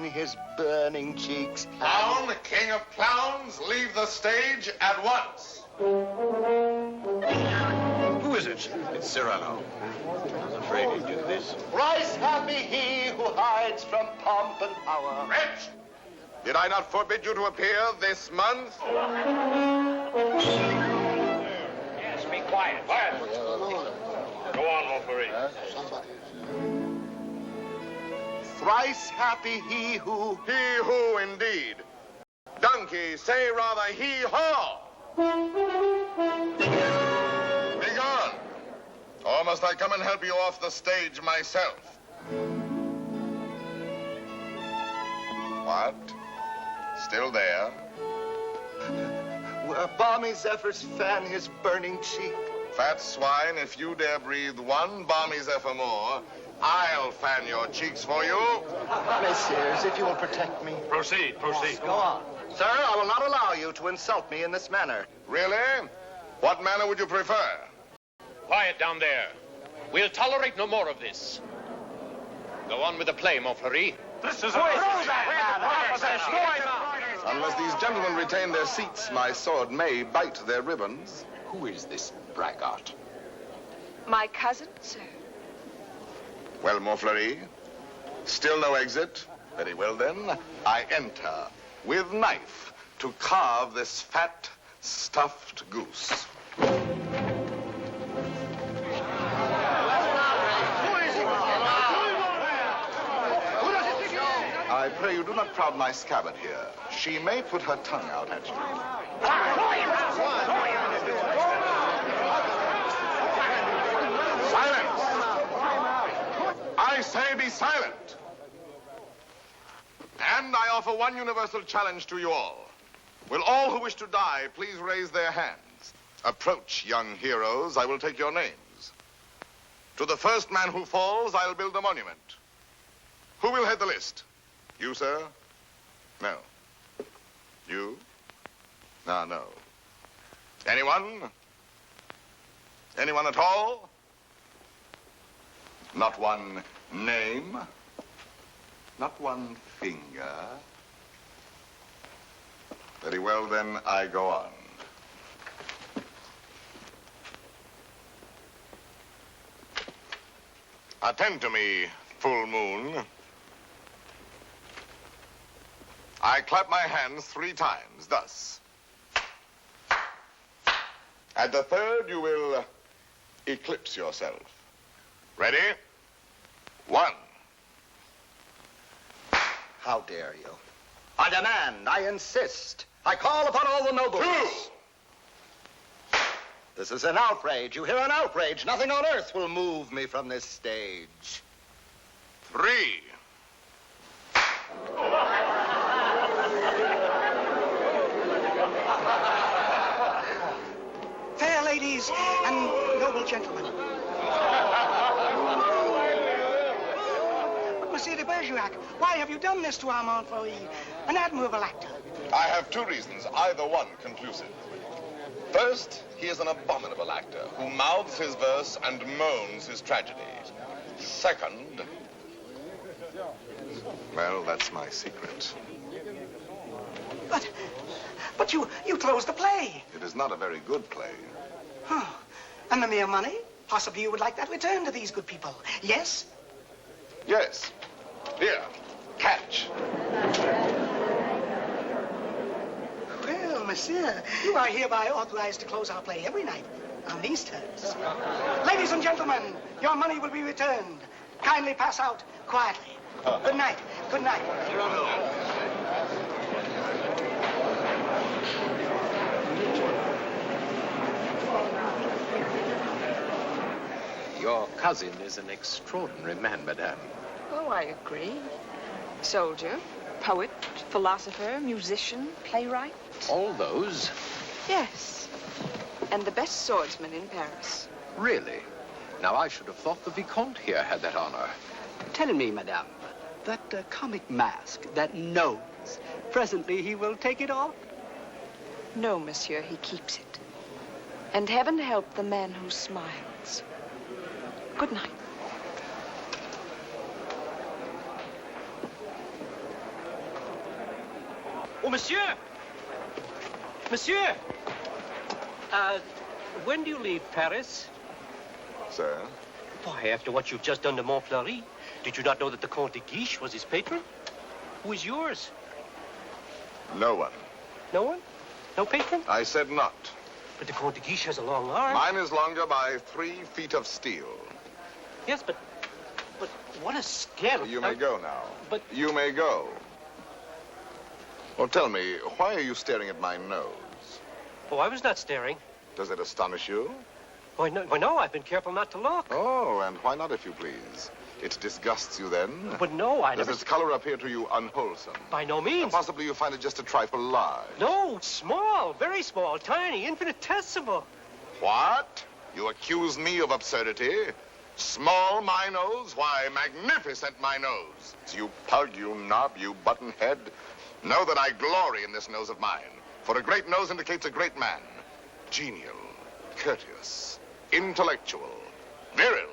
fan his burning cheeks. Clown, king of clowns, leave the stage at once. Who is it? It's Cyrano. I was afraid he'd do this. Thrice happy he who hides from pomp and power. Wretch! Did I not forbid you to appear this month? Yes, be quiet. Quiet. Go on, Montfleury. Thrice happy he who... He who, indeed. Donkey, say rather hee-haw. Be gone. Or must I come and help you off the stage myself? What? Still there? Where balmy zephyrs fan his burning cheek. Fat swine, if you dare breathe one balmy zephyr more, I'll fan your cheeks for you. Messieurs, if you will protect me. Proceed. Go on. Sir, I will not allow you to insult me in this manner. Really? What manner would you prefer? Quiet down there. We'll tolerate no more of this. Go on with the play, Montfleury. This is Unless these gentlemen retain their seats, my sword may bite their ribbons. Who is this braggart? My cousin, sir. Well, Montfleury, still no exit? Very well, then. I enter with knife to carve this fat, stuffed goose. I pray you do not crowd my scabbard here. She may put her tongue out at you. Silence! I say be silent! And I offer one universal challenge to you all. Will all who wish to die please raise their hands? Approach, young heroes. I will take your names. To the first man who falls, I'll build a monument. Who will head the list? You, sir? No. You? No. Anyone? Anyone at all? Not one name? Not one finger? Very well, then, I go on. Attend to me, full moon. I clap my hands 3 times, thus. At the third, you will eclipse yourself. Ready? 1. How dare you? I demand, I insist. I call upon all the nobles. 2. This is an outrage. You hear, an outrage. Nothing on earth will move me from this stage. 3. Fair ladies and noble gentlemen. But, Monsieur de Bergerac, why have you done this to our Montfleury, an admirable actor? I have 2 reasons, either one conclusive. First, he is an abominable actor who mouths his verse and moans his tragedy. Second, well, that's my secret. But you closed the play. It is not a very good play. Oh, and the mere money? Possibly you would like that returned to these good people. Yes? Yes. Here, catch. Well, monsieur, you are hereby authorized to close our play every night on these terms. Ladies and gentlemen, your money will be returned. Kindly pass out quietly. Good night. Good night. Your cousin is an extraordinary man, madame. Oh, I agree. Soldier, poet, philosopher, musician, playwright. All those? Yes. And the best swordsman in Paris. Really? Now, I should have thought the Vicomte here had that honor. Tell me, madame, that comic mask, that nose, presently he will take it off? No, monsieur, he keeps it. And heaven help the man who smiles. Good night. Oh, monsieur! Monsieur! When do you leave Paris? Sir? Why, after what you've just done to Montfleury, did you not know that the Comte de Guiche was his patron? Who is yours? No one. No one? No patron? I said not. But the Comte de Guiche has a long arm. Mine is longer by 3 feet of steel. Yes, but what a scandal. You may go now. But... You may go. Well, tell me, why are you staring at my nose? Oh, I was not staring. Does it astonish you? Why, no, I've been careful not to look. Oh, and why not, if you please? It disgusts you then? But no, I Does never... its color appear to you unwholesome? By no means. And possibly you find it just a trifle large. No, small, very small, tiny, infinitesimal. What? You accuse me of absurdity? Small, my nose? Why, magnificent, my nose. You pug, you knob, you buttonhead. Know that I glory in this nose of mine. For a great nose indicates a great man. Genial, courteous, intellectual, viril,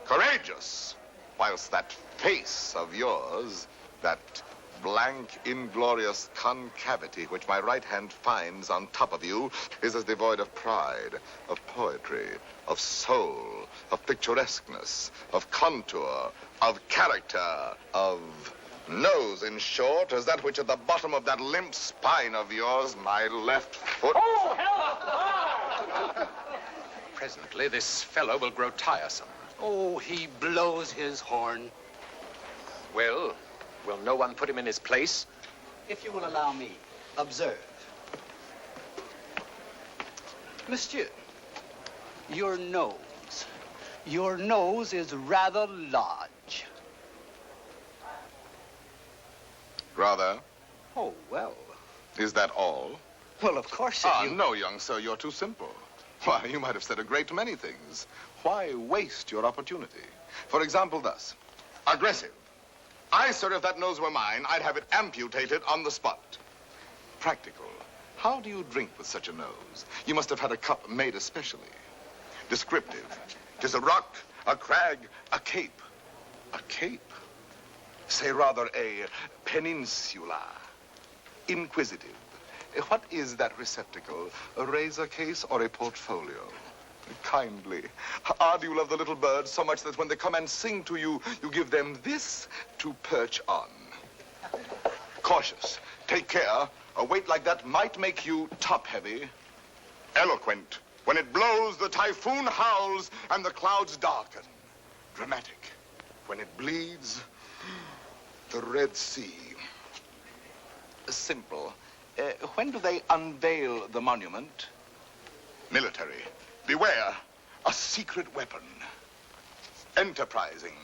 courageous. Whilst that face of yours, that blank, inglorious concavity which my right hand finds on top of you, is as devoid of pride, of poetry, of soul, of picturesqueness, of contour, of character, of nose, in short, as that which at the bottom of that limp spine of yours, my left foot... Oh, help! Presently, this fellow will grow tiresome. Oh, he blows his horn. Well, will no one put him in his place? If you will allow me, observe. Monsieur, your nose. Your nose is rather large. Rather? Oh, well. Is that all? Well, of course, if you... No, young sir, you're too simple. Why, you might have said a great many things. Why waste your opportunity? For example, thus. Aggressive. Sir, if that nose were mine, I'd have it amputated on the spot. Practical. How do you drink with such a nose? You must have had a cup made especially. Descriptive. 'Tis a rock, a crag, a cape. A cape? Say rather a peninsula. Inquisitive. What is that receptacle? A razor case or a portfolio? Kindly. Do you love the little birds so much that when they come and sing to you, you give them this to perch on? Cautious. Take care. A weight like that might make you top-heavy. Eloquent. When it blows, the typhoon howls and the clouds darken. Dramatic. When it bleeds, the Red Sea. Simple. When do they unveil the monument? Military. Beware, a secret weapon. Enterprising.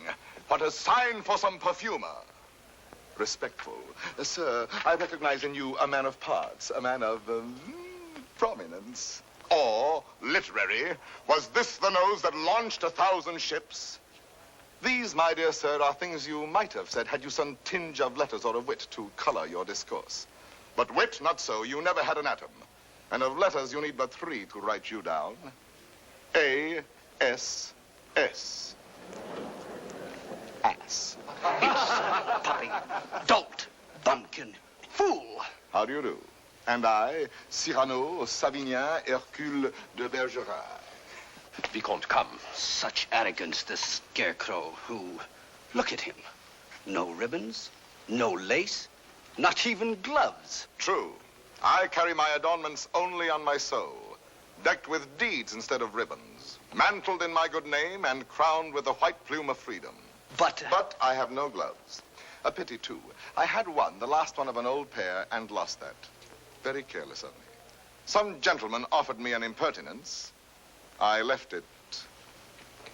What a sign for some perfumer. Respectful. Sir, I recognize in you a man of parts, a man of prominence. Or, literary, was this the nose that launched 1,000 ships? These, my dear sir, are things you might have said had you some tinge of letters or of wit to color your discourse. But wit, not so. You never had an atom. And of letters, you need but 3 to write you down. A-S-S. Ass. Puppy, dolt, bumpkin, fool. How do you do? And I, Cyrano, Savinien, Hercule de Bergerac. Vicomte, come. Such arrogance, the scarecrow who... Look at him. No ribbons, no lace, not even gloves. True. I carry my adornments only on my soul, decked with deeds instead of ribbons, mantled in my good name and crowned with the white plume of freedom. But I have no gloves. A pity, too. I had one, the last one of an old pair, and lost that. Very careless of me. Some gentleman offered me an impertinence. I left it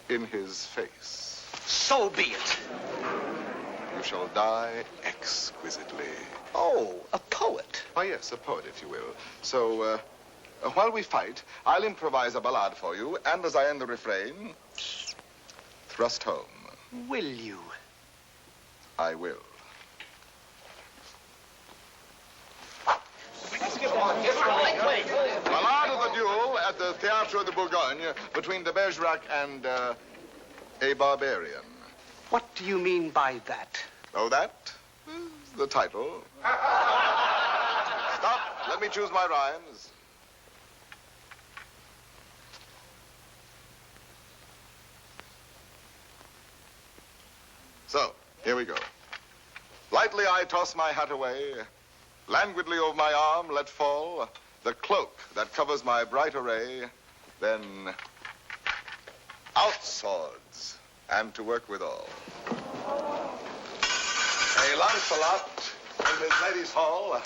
in his face. So be it. You shall die exquisitely. Oh, a poet. Why, yes, a poet, if you will. So, while we fight, I'll improvise a ballade for you, and as I end the refrain, thrust home. Will you? I will. Ballade of the duel at the Théâtre de Bourgogne between de Bergerac and a barbarian. What do you mean by that? Oh, that? The title. Let me choose my rhymes. So, here we go. Lightly I toss my hat away, languidly over my arm let fall the cloak that covers my bright array, then out swords, and to work withal. A Lancelot in his lady's hall, a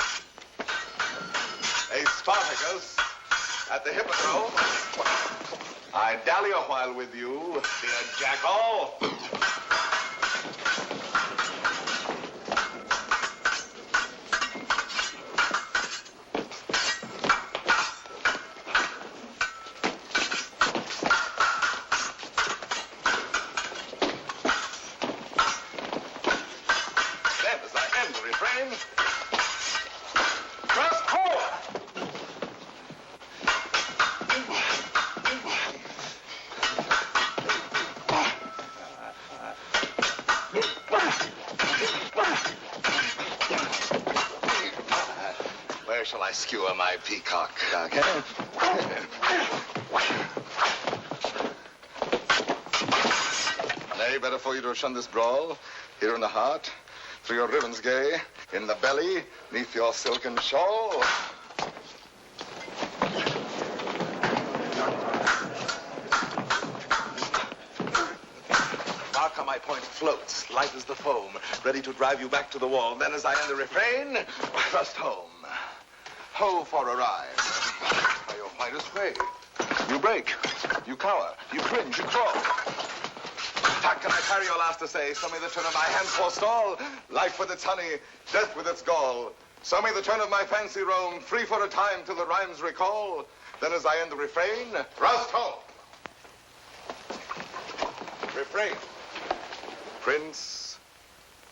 Spartacus at the hippodrome. I dally a while with you, dear jackal. Where shall I skewer my peacock? Nay, better for you to have shunned this brawl. Here in the heart, through your ribbons gay, in the belly, neath your silken shawl. Mark how my point floats, light as the foam, ready to drive you back to the wall. Then as I end the refrain, thrust home. Ho for a ride. By your whitest way. You break, you cower, you cringe, you crawl. Tack, can I carry your last essay? So may the turn of my hand forestall. Life with its honey, death with its gall. So may the turn of my fancy roam, free for a time till the rhymes recall. Then as I end the refrain, thrust home. Refrain. Prince,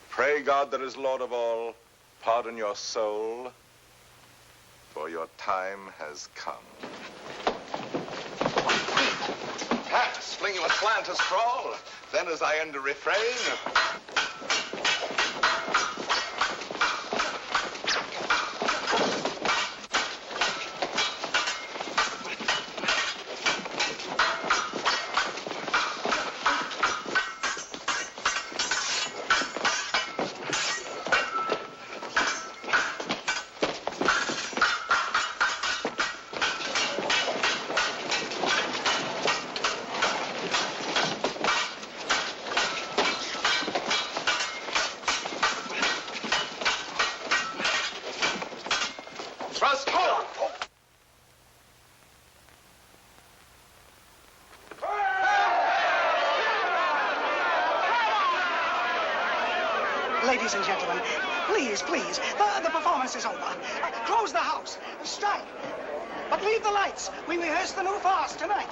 pray God that is Lord of all, pardon your soul, for your time has come. Pass, fling you aslant to sprawl. Then as I end the refrain, thrust home. Ladies and gentlemen, please, please, the performance is over. Close the house. Strike. But leave the lights. We rehearse the new farce tonight.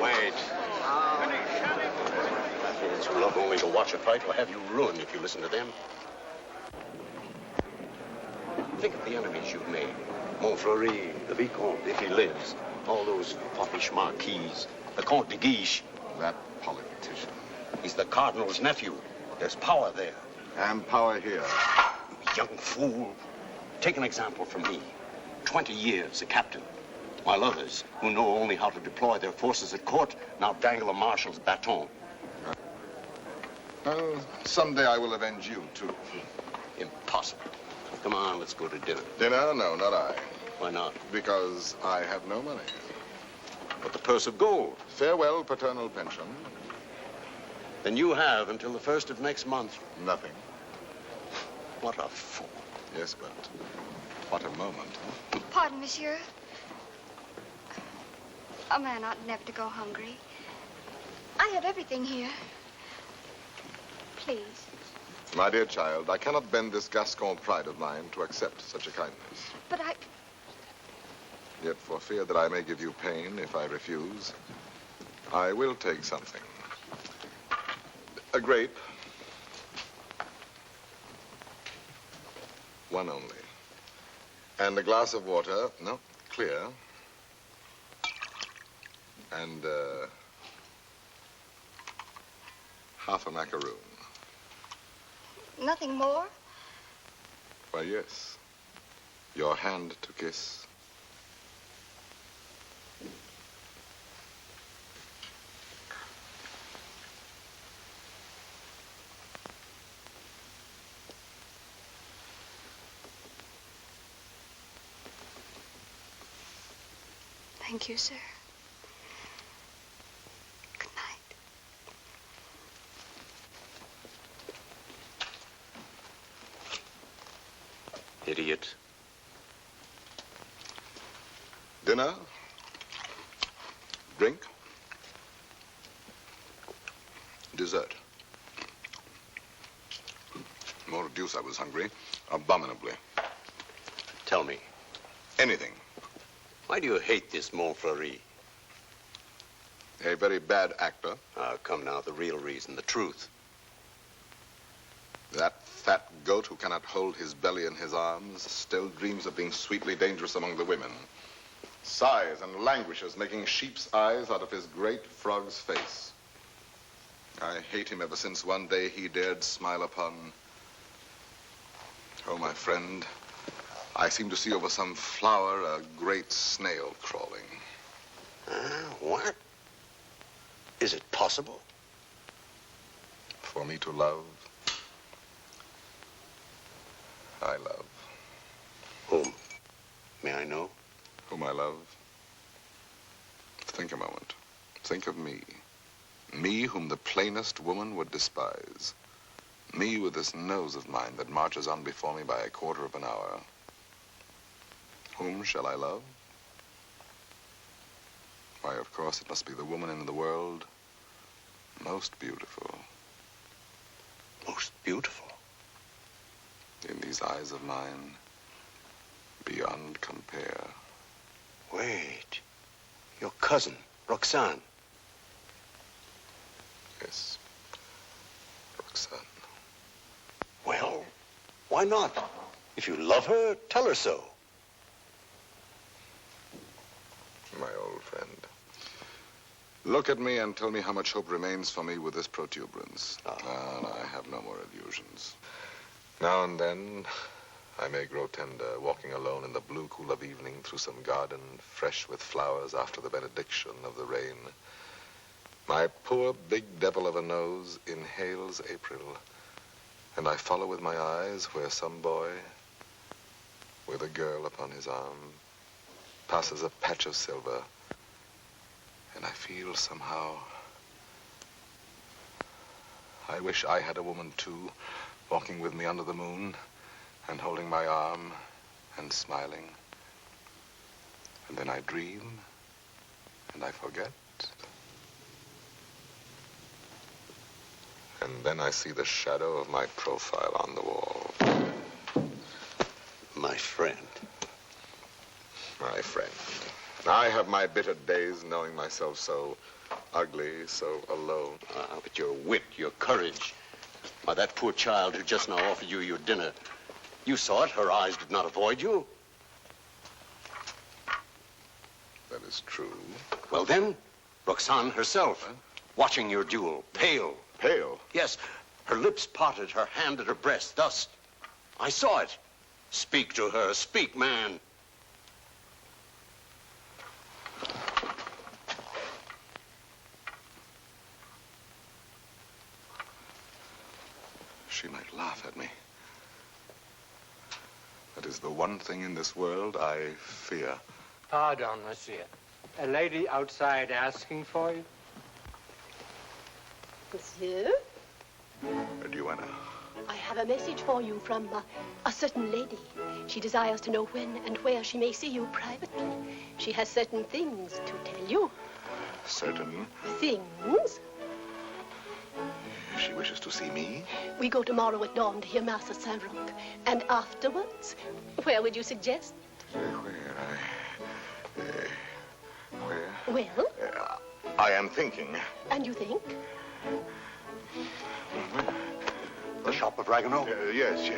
Wait. Fools who love only to watch a fight will have you ruined if you listen to them. Think of the enemies you've made. Montfleury, the Vicomte, if he lives. All those foppish marquises. The Comte de Guiche. That politician. He's the Cardinal's nephew. There's power there. And power here. Young fool. Take an example from me. 20 years a captain. While others, who know only how to deploy their forces at court, now dangle a marshal's baton. Well, someday I will avenge you, too. Impossible. Come on, let's go to dinner. Dinner? No, not I. Why not? Because I have no money. But the purse of gold. Farewell, paternal pension. Then you have until the 1st of next month. Nothing. What a fool. Yes, but what a moment. Pardon, monsieur. A man ought never to go hungry. I have everything here. Please. My dear child, I cannot bend this Gascon pride of mine to accept such a kindness. But I... Yet for fear that I may give you pain if I refuse, I will take something. A grape. One only. And a glass of water, no, clear. And, half a macaroon. Nothing more? Why, yes. Your hand to kiss. Thank you, sir. Good night. Idiot. Dinner? Drink? Dessert? More deuce, I was hungry. Abominably. Tell me, Anything. why do you hate this Montfleury? A very bad actor. Come now, the real reason, the truth. That fat goat who cannot hold his belly in his arms still dreams of being sweetly dangerous among the women. Sighs and languishes, making sheep's eyes out of his great frog's face. I hate him ever since one day he dared smile upon... Oh, my friend, I seem to see over some flower a great snail crawling. What? Is it possible? For me to love, I love. Whom? May I know? Whom I love. Think a moment. Think of me. Me whom the plainest woman would despise. Me with this nose of mine that marches on before me by a quarter of an hour. Whom shall I love? Why, of course, it must be the woman in the world most beautiful. Most beautiful? In these eyes of mine, beyond compare. Wait. Your cousin, Roxanne. Yes, Roxanne. Well, why not? If you love her, tell her so. My old friend. Look at me and tell me how much hope remains for me with this protuberance. No, I have no more illusions. Now and then, I may grow tender, walking alone in the blue cool of evening through some garden fresh with flowers after the benediction of the rain. My poor big devil of a nose inhales April, and I follow with my eyes where some boy, with a girl upon his arm, passes a patch of silver, and I feel somehow, I wish I had a woman too, walking with me under the moon, and holding my arm, and smiling. And then I dream, and I forget. And then I see the shadow of my profile on the wall. My friend. My friend. I have my bitter days knowing myself so ugly, so alone. But your wit, your courage. Why, that poor child who just now offered you your dinner. You saw it. Her eyes did not avoid you. That is true. Well, then, Roxanne herself, watching your duel, pale. Pale? Yes, her lips parted, her hand at her breast, thus. I saw it. Speak to her. Speak, man. She might laugh at me. That is the one thing in this world I fear. Pardon, monsieur. A lady outside asking for you? Monsieur? Duenna. I have a message for you from a certain lady. She desires to know when and where she may see you privately. She has certain things to tell you. Certain things? She wishes to see me? We go tomorrow at dawn to hear Mass at Saint-Roch. And afterwards, where would you suggest? Where? Well? I am thinking. And you think? The shop of Ragueneau? Yes.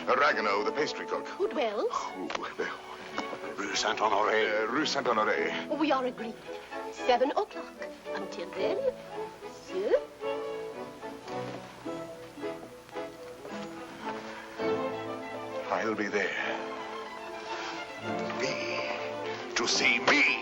Ragueneau, the pastry cook. Who dwells? Rue Saint-Honoré. Rue Saint-Honoré. We are agreed. 7 o'clock. Until then, monsieur. I'll be there. To see me.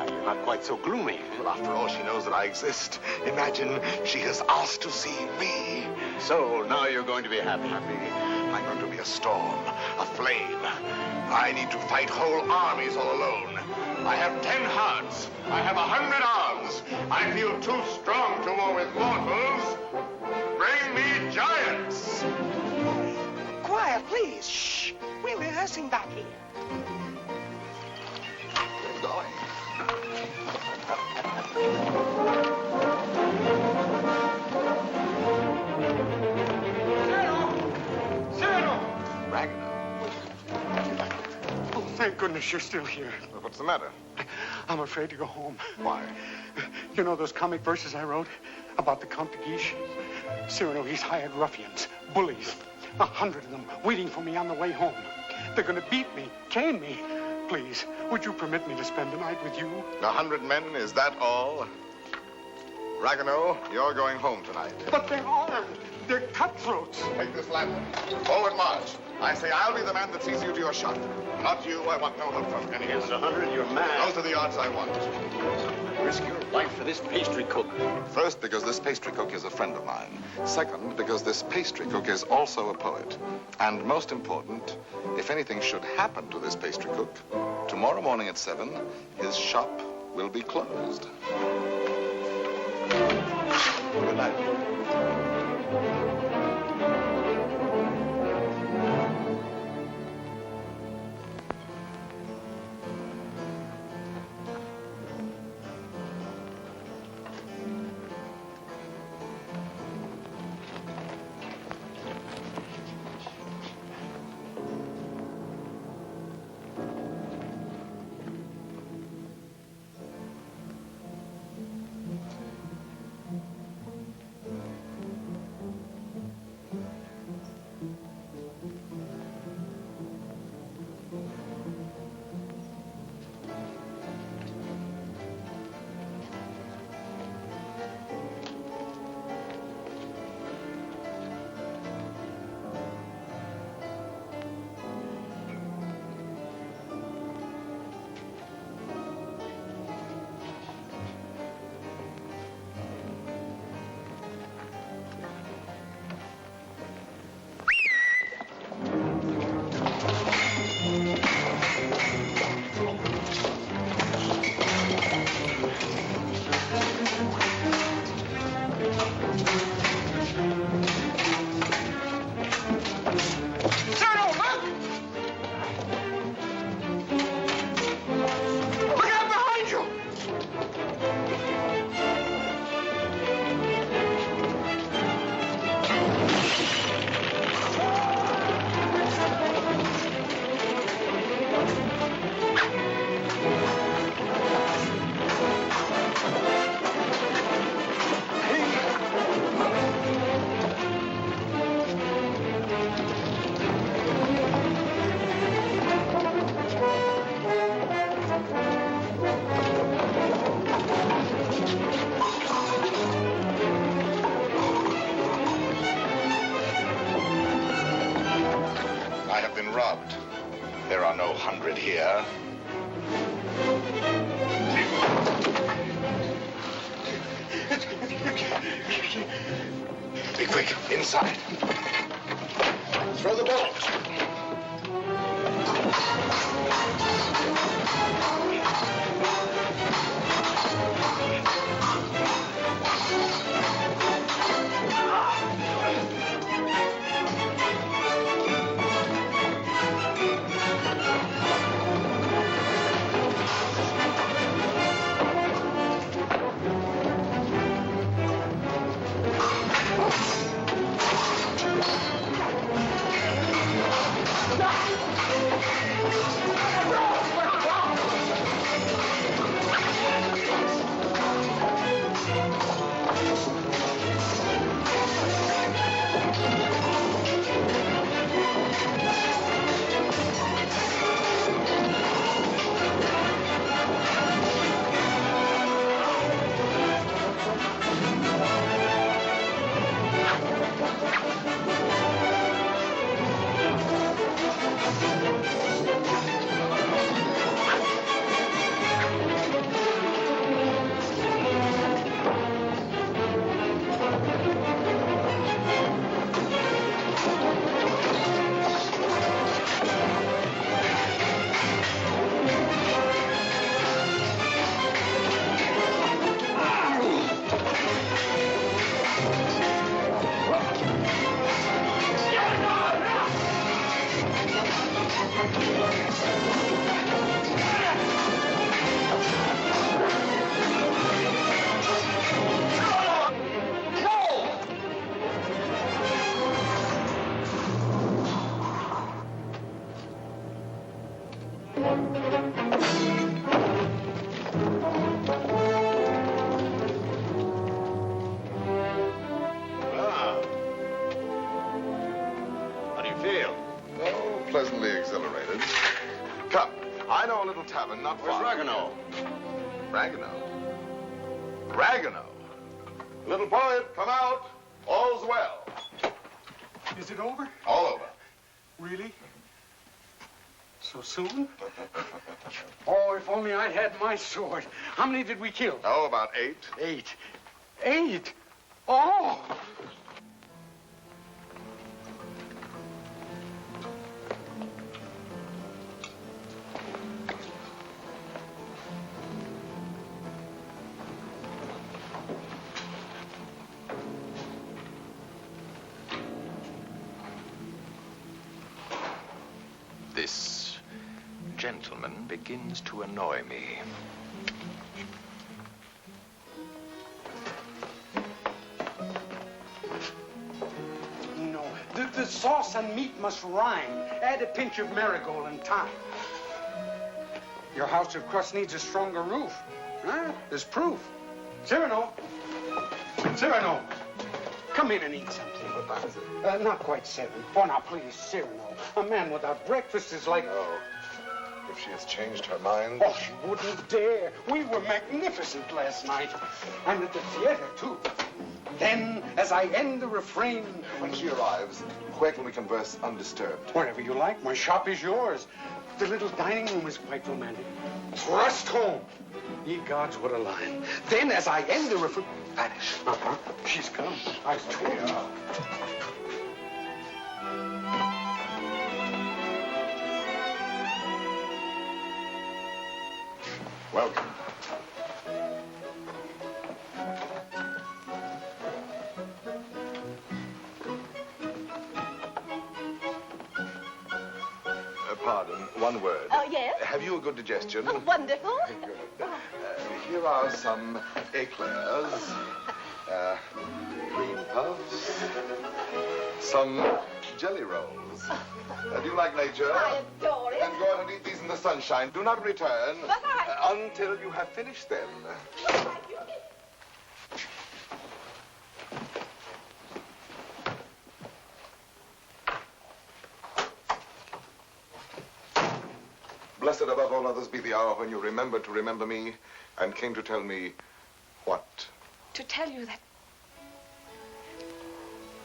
You're not quite so gloomy. Well, after all, she knows that I exist. Imagine she has asked to see me. So, now you're going to be happy. I'm going to be a storm, a flame. I need to fight whole armies all alone. I have 10 hearts. I have 100 arms. I feel too strong to war with mortals. Bring me giants. Quiet, please. Shh. We're rehearsing back here. We're going. Cyrano! Ragnar. Oh, thank goodness you're still here. Well, what's the matter? I'm afraid to go home. Why? You know those comic verses I wrote about the Comte de Guiche? Cyrano, he's hired ruffians, bullies, 100 of them waiting for me on the way home. They're going to beat me, cane me. Please, would you permit me to spend the night with you? 100 men, is that all? Ragnar, you're going home tonight. But they're armed. They're cutthroats. Take this lantern. Forward march. I say I'll be the man that sees you to your shot. Not you. I want no help from anyone. Yes, 100, you're mad. Those are the odds I want. Risk your life for this pastry cook. First, because this pastry cook is a friend of mine. Second, because this pastry cook is also a poet. And most important, if anything should happen to this pastry cook, tomorrow morning at 7, his shop will be closed. Good night. Robbed. There are no 100 here. Be quick, inside. Throw the bolt. Pleasantly exhilarated. Come, I know a little tavern not far. Where's Ragueneau? Ragueneau? Little poet, come out. All's well. Is it over? All over. Really? So soon? Oh, if only I'd had my sword. How many did we kill? Oh, about 8. 8. 8? Oh! This gentleman begins to annoy me. No, the sauce and meat must rhyme. Add a pinch of marigold and thyme. Your house of crust needs a stronger roof. Huh? There's proof. Cyrano! Cyrano! Come in and eat something. What time is it? Not quite 7. Oh, now, please, Cyrano. A man without breakfast is like... Oh. If she has changed her mind... Oh, she wouldn't dare. We were magnificent last night. And at the theater, too. Then, as I end the refrain... When she arrives, where can we converse undisturbed? Wherever you like. My shop is yours. The little dining room is quite romantic. Thrust home. Ye gods, what a line. Then, as I end the refrain... Vanish. Uh-huh. She's come. I told you. Welcome. Pardon, one word. Oh, yes? Have you a good digestion? Oh, wonderful. Good. Here are some eclairs, cream puffs, some jelly rolls. Do you like nature? I adore it. Then go out and eat these in the sunshine. Do not return But until you have finished them. Blessed above all others be the hour when you remembered to remember me and came to tell me what? To tell you that...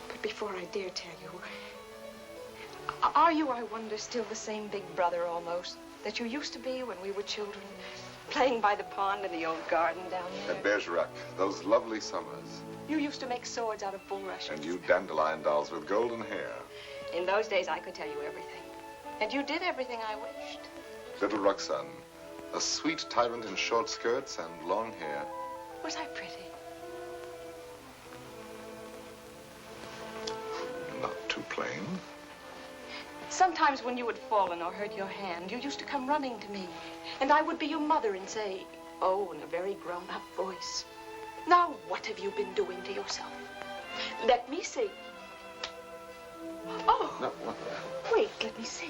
But before I dare tell you, are you, I wonder, still the same big brother almost that you used to be when we were children, playing by the pond in the old garden down there? At Bergerac, those lovely summers. You used to make swords out of bulrushes. And you dandelion dolls with golden hair. In those days, I could tell you everything. And you did everything I wished. Little Roxanne, a sweet tyrant in short skirts and long hair. Was I pretty? Not too plain. Sometimes when you had fallen or hurt your hand, you used to come running to me. And I would be your mother and say, oh, in a very grown-up voice, now what have you been doing to yourself? Let me see. Oh. No, what? Wait, let me see.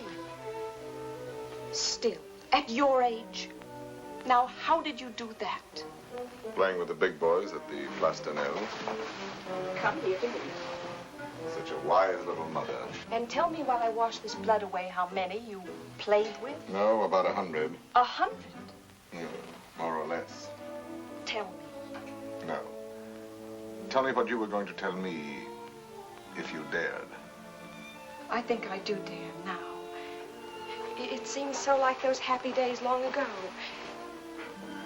Still, at your age. Now, how did you do that? Playing with the big boys at the Place de Neu. Come here to me. Such a wise little mother. And tell me while I wash this blood away how many you played with. No, about 100. 100? More or less. Tell me. No. Tell me what you were going to tell me if you dared. I think I do dare now. It seems so like those happy days long ago.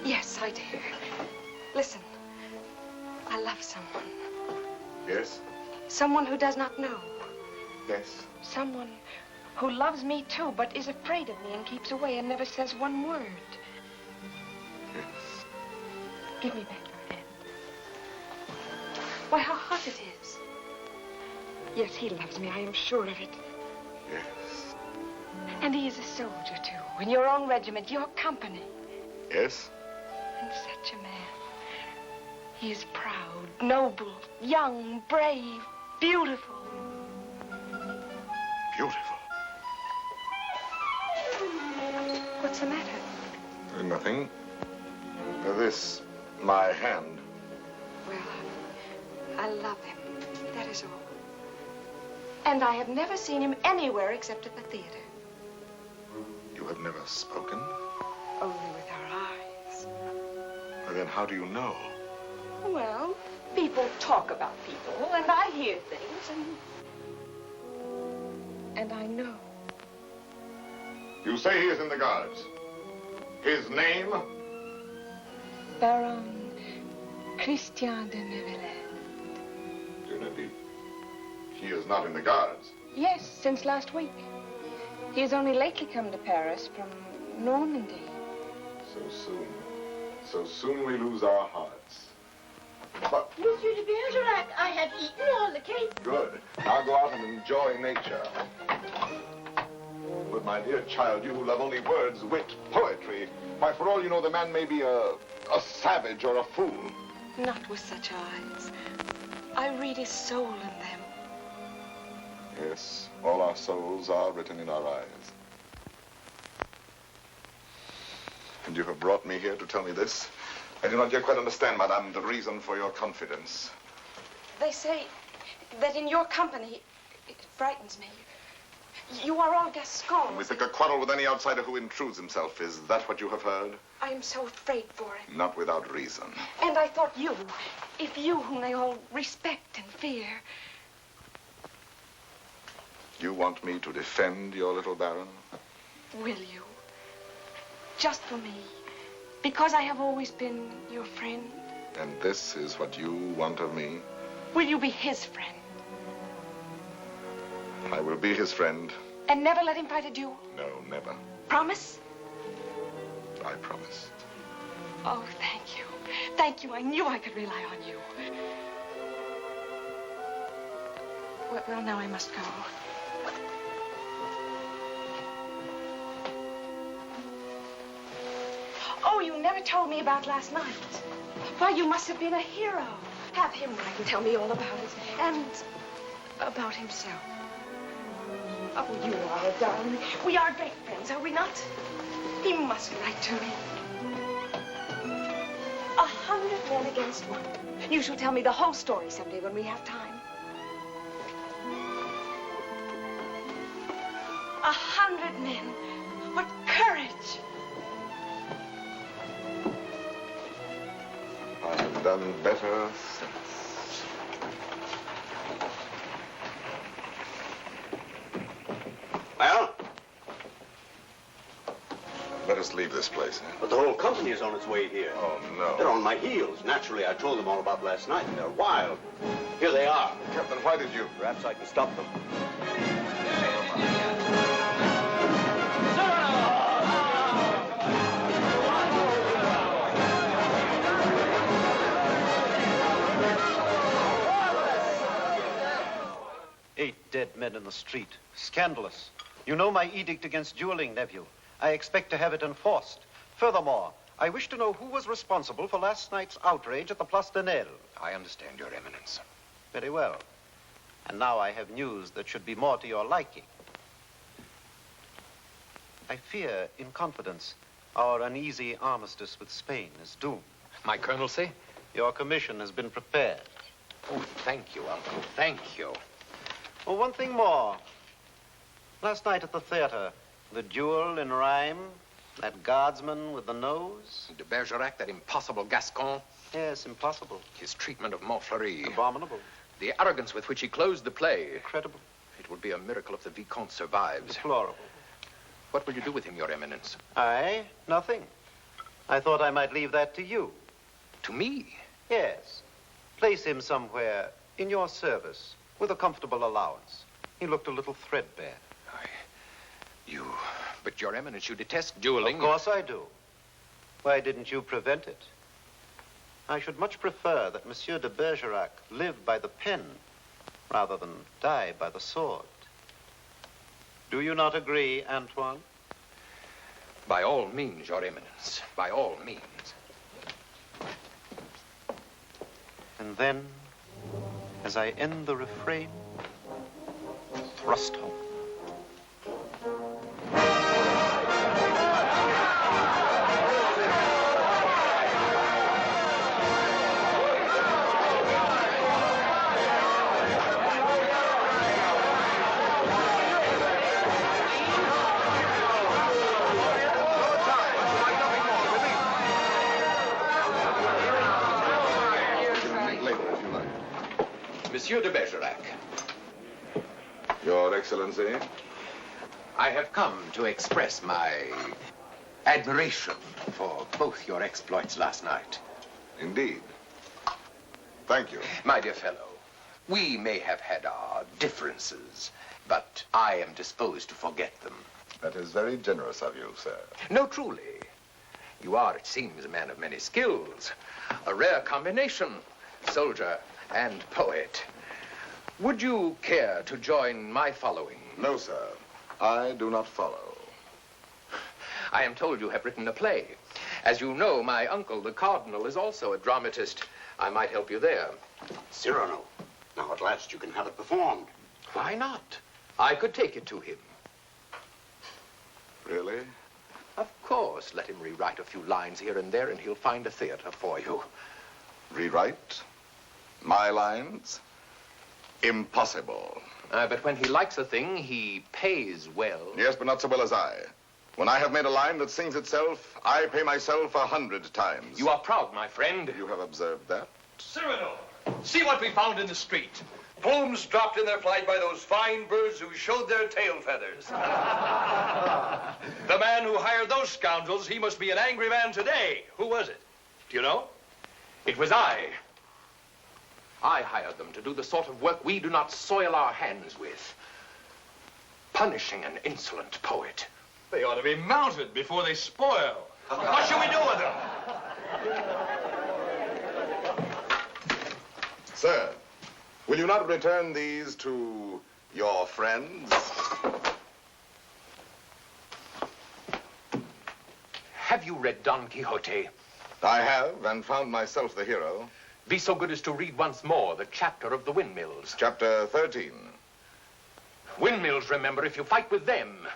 Yes, I dare. Listen, I love someone. Yes? Someone who does not know. Yes. Someone who loves me too, but is afraid of me and keeps away and never says one word. Yes. Give me back your hand. Why, how hot it is. Yes, he loves me, I am sure of it. Yes. And he is a soldier too, in your own regiment, your company. Yes? And such a man. He is proud, noble, young, brave, beautiful. Beautiful. What's the matter? Nothing. This, my hand. Well, I love him. That is all. And I have never seen him anywhere except at the theater. You have never spoken? Only with our eyes. Well, then how do you know? Well, people talk about people, and I hear things, and I know. You say he is in the Guards. His name? Baron Christian de Neuvillette. He is not in the Guards. Yes, since last week. He has only lately come to Paris from Normandy. So soon. So soon we lose our hearts. But Monsieur de Bergerac, I have eaten all the cake. good. Now go out and enjoy nature. But my dear child, you who love only words, wit, poetry, why, for all you know, the man may be a savage or a fool. Not with such eyes. I read his soul in them. Yes, all our souls are written in our eyes. And you have brought me here to tell me this? I do not yet quite understand, madame, the reason for your confidence. They say that in your company, it frightens me. You are all Gascons. We pick a quarrel with any outsider who intrudes himself. Is that what you have heard? I am so afraid for it. Not without reason. And I thought you, if you whom they all respect and fear. You want me to defend your little baron? Will you? Just for me. Because I have always been your friend. And this is what you want of me? Will you be his friend? I will be his friend. And never let him fight a duel? No, never. Promise? I promise. Oh, thank you. Thank you. I knew I could rely on you. Well, now I must go. Oh, you never told me about last night. Why, you must have been a hero. Have him write and tell me all about it. And about himself. Oh, you are a darling. We are great friends, are we not? He must write to me. 100 men against one. You shall tell me the whole story someday when we have time. 100 men. What courage! I have done better since. Well? Let us leave this place, eh? But the whole company is on its way here. Oh, no. They're on my heels. Naturally, I told them all about last night, and they're wild. Here they are. Captain, why did you? Perhaps I can stop them. Dead men in the street. Scandalous. You know my edict against dueling, nephew. I expect to have it enforced. Furthermore, I wish to know who was responsible for last night's outrage at the Place de Nel. I understand, Your Eminence. Very well. And now I have news that should be more to your liking. I fear, in confidence, our uneasy armistice with Spain is doomed. My colonelcy? Your commission has been prepared. Oh, thank you, Uncle. Thank you. Oh, one thing more. Last night at the theater, the duel in rhyme, that guardsman with the nose. De Bergerac, that impossible Gascon. Yes, impossible. His treatment of Montfleury. Abominable. The arrogance with which he closed the play. Incredible. It would be a miracle if the Vicomte survives. Deplorable. What will you do with him, Your Eminence? Nothing. I thought I might leave that to you. To me? Yes. Place him somewhere in your service with a comfortable allowance. He looked a little threadbare. But Your Eminence, you detest dueling. Of course I do. Why didn't you prevent it? I should much prefer that Monsieur de Bergerac live by the pen rather than die by the sword. Do you not agree, Antoine? By all means, Your Eminence. By all means. And then, as I end the refrain, thrust home. Monsieur de Bergerac. Your Excellency? I have come to express my admiration for both your exploits last night. Indeed. Thank you. My dear fellow, we may have had our differences, but I am disposed to forget them. That is very generous of you, sir. No, truly. You are, it seems, a man of many skills. A rare combination, soldier and poet. Would you care to join my following? No, sir. I do not follow. I am told you have written a play. As you know, my uncle, the Cardinal, is also a dramatist. I might help you there. Cyrano, now at last you can have it performed. Why not? I could take it to him. Really? Of course. Let him rewrite a few lines here and there, and he'll find a theater for you. Rewrite? My lines? Impossible. But when he likes a thing, he pays well. Yes, but not so well as I. When I have made a line that sings itself, I pay myself 100 times. You are proud, my friend. You have observed that? Cyrano, see what we found in the street. Plumes dropped in their flight by those fine birds who showed their tail feathers. The man who hired those scoundrels, he must be an angry man today. Who was it? Do you know? It was I. I hired them to do the sort of work we do not soil our hands with. Punishing an insolent poet. They ought to be mounted before they spoil. What shall we do with them? Sir, will you not return these to your friends? Have you read Don Quixote? I have, and found myself the hero. Be so good as to read once more the chapter of the windmills. Chapter 13. Windmills, remember, if you fight with them,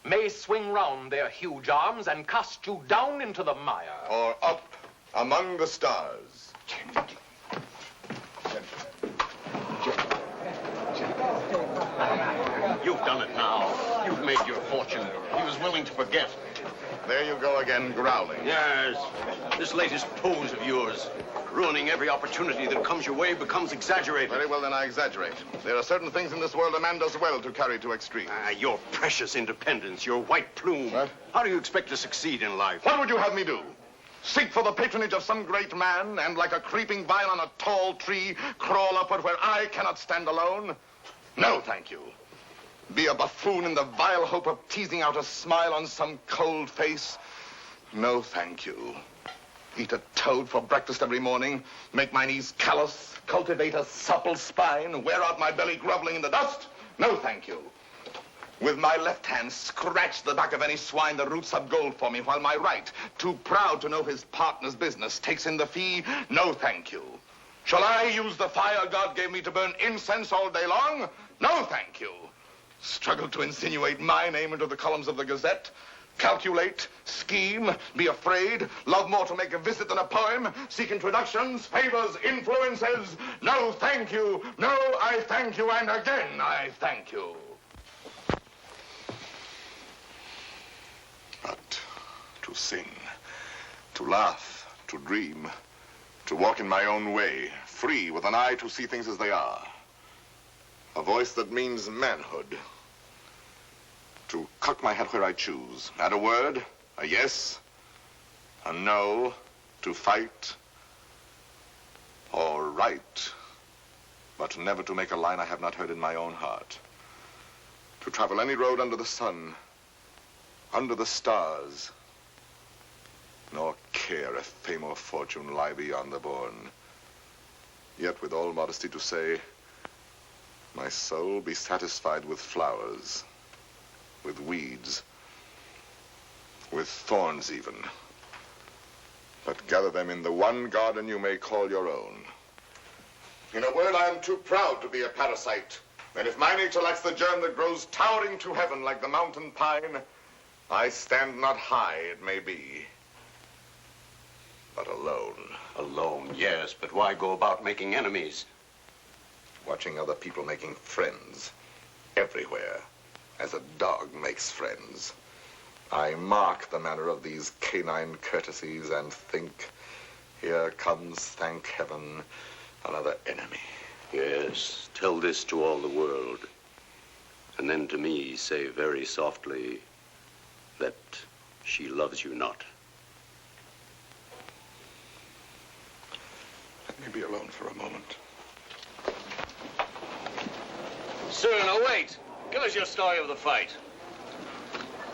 may swing round their huge arms and cast you down into the mire. Or up among the stars. You've done it now. You've made your fortune. He was willing to forget. There you go again, growling. Yes. This latest pose of yours, ruining every opportunity that comes your way, becomes exaggerated. Very well, then I exaggerate. There are certain things in this world a man does well to carry to extremes. Your precious independence, your white plume. What? How do you expect to succeed in life? What would you have me do? Seek for the patronage of some great man and, like a creeping vine on a tall tree, crawl upward where I cannot stand alone? No, thank you. Be a buffoon in the vile hope of teasing out a smile on some cold face? No, thank you. Eat a toad for breakfast every morning, make my knees callous, cultivate a supple spine, wear out my belly groveling in the dust? No, thank you. With my left hand, scratch the back of any swine that roots up gold for me, while my right, too proud to know his partner's business, takes in the fee? No, thank you. Shall I use the fire God gave me to burn incense all day long? No, thank you. Struggle to insinuate my name into the columns of the Gazette? Calculate, scheme, be afraid, love more to make a visit than a poem, seek introductions, favors, influences? No, thank you. No, I thank you, and again I thank you. But to sing, to laugh, to dream, to walk in my own way, free, with an eye to see things as they are. A voice that means manhood. to cock my hat where I choose. Add a word, a yes, a no, to fight or write, but never to make a line I have not heard in my own heart. To travel any road under the sun, under the stars, nor care if fame or fortune lie beyond the bourne. Yet with all modesty to say, my soul be satisfied with flowers, with weeds, with thorns even. But gather them in the one garden you may call your own. In a word, I am too proud to be a parasite. And if my nature lacks the germ that grows towering to heaven like the mountain pine, I stand not high, it may be, but alone. Alone, yes, but why go about making enemies? Watching other people making friends everywhere, as a dog makes friends. I mark the manner of these canine courtesies and think, here comes, thank heaven, another enemy. Yes, tell this to all the world. And then to me say very softly that she loves you not. Let me be alone for a moment. Cyrano, wait. Give us your story of the fight.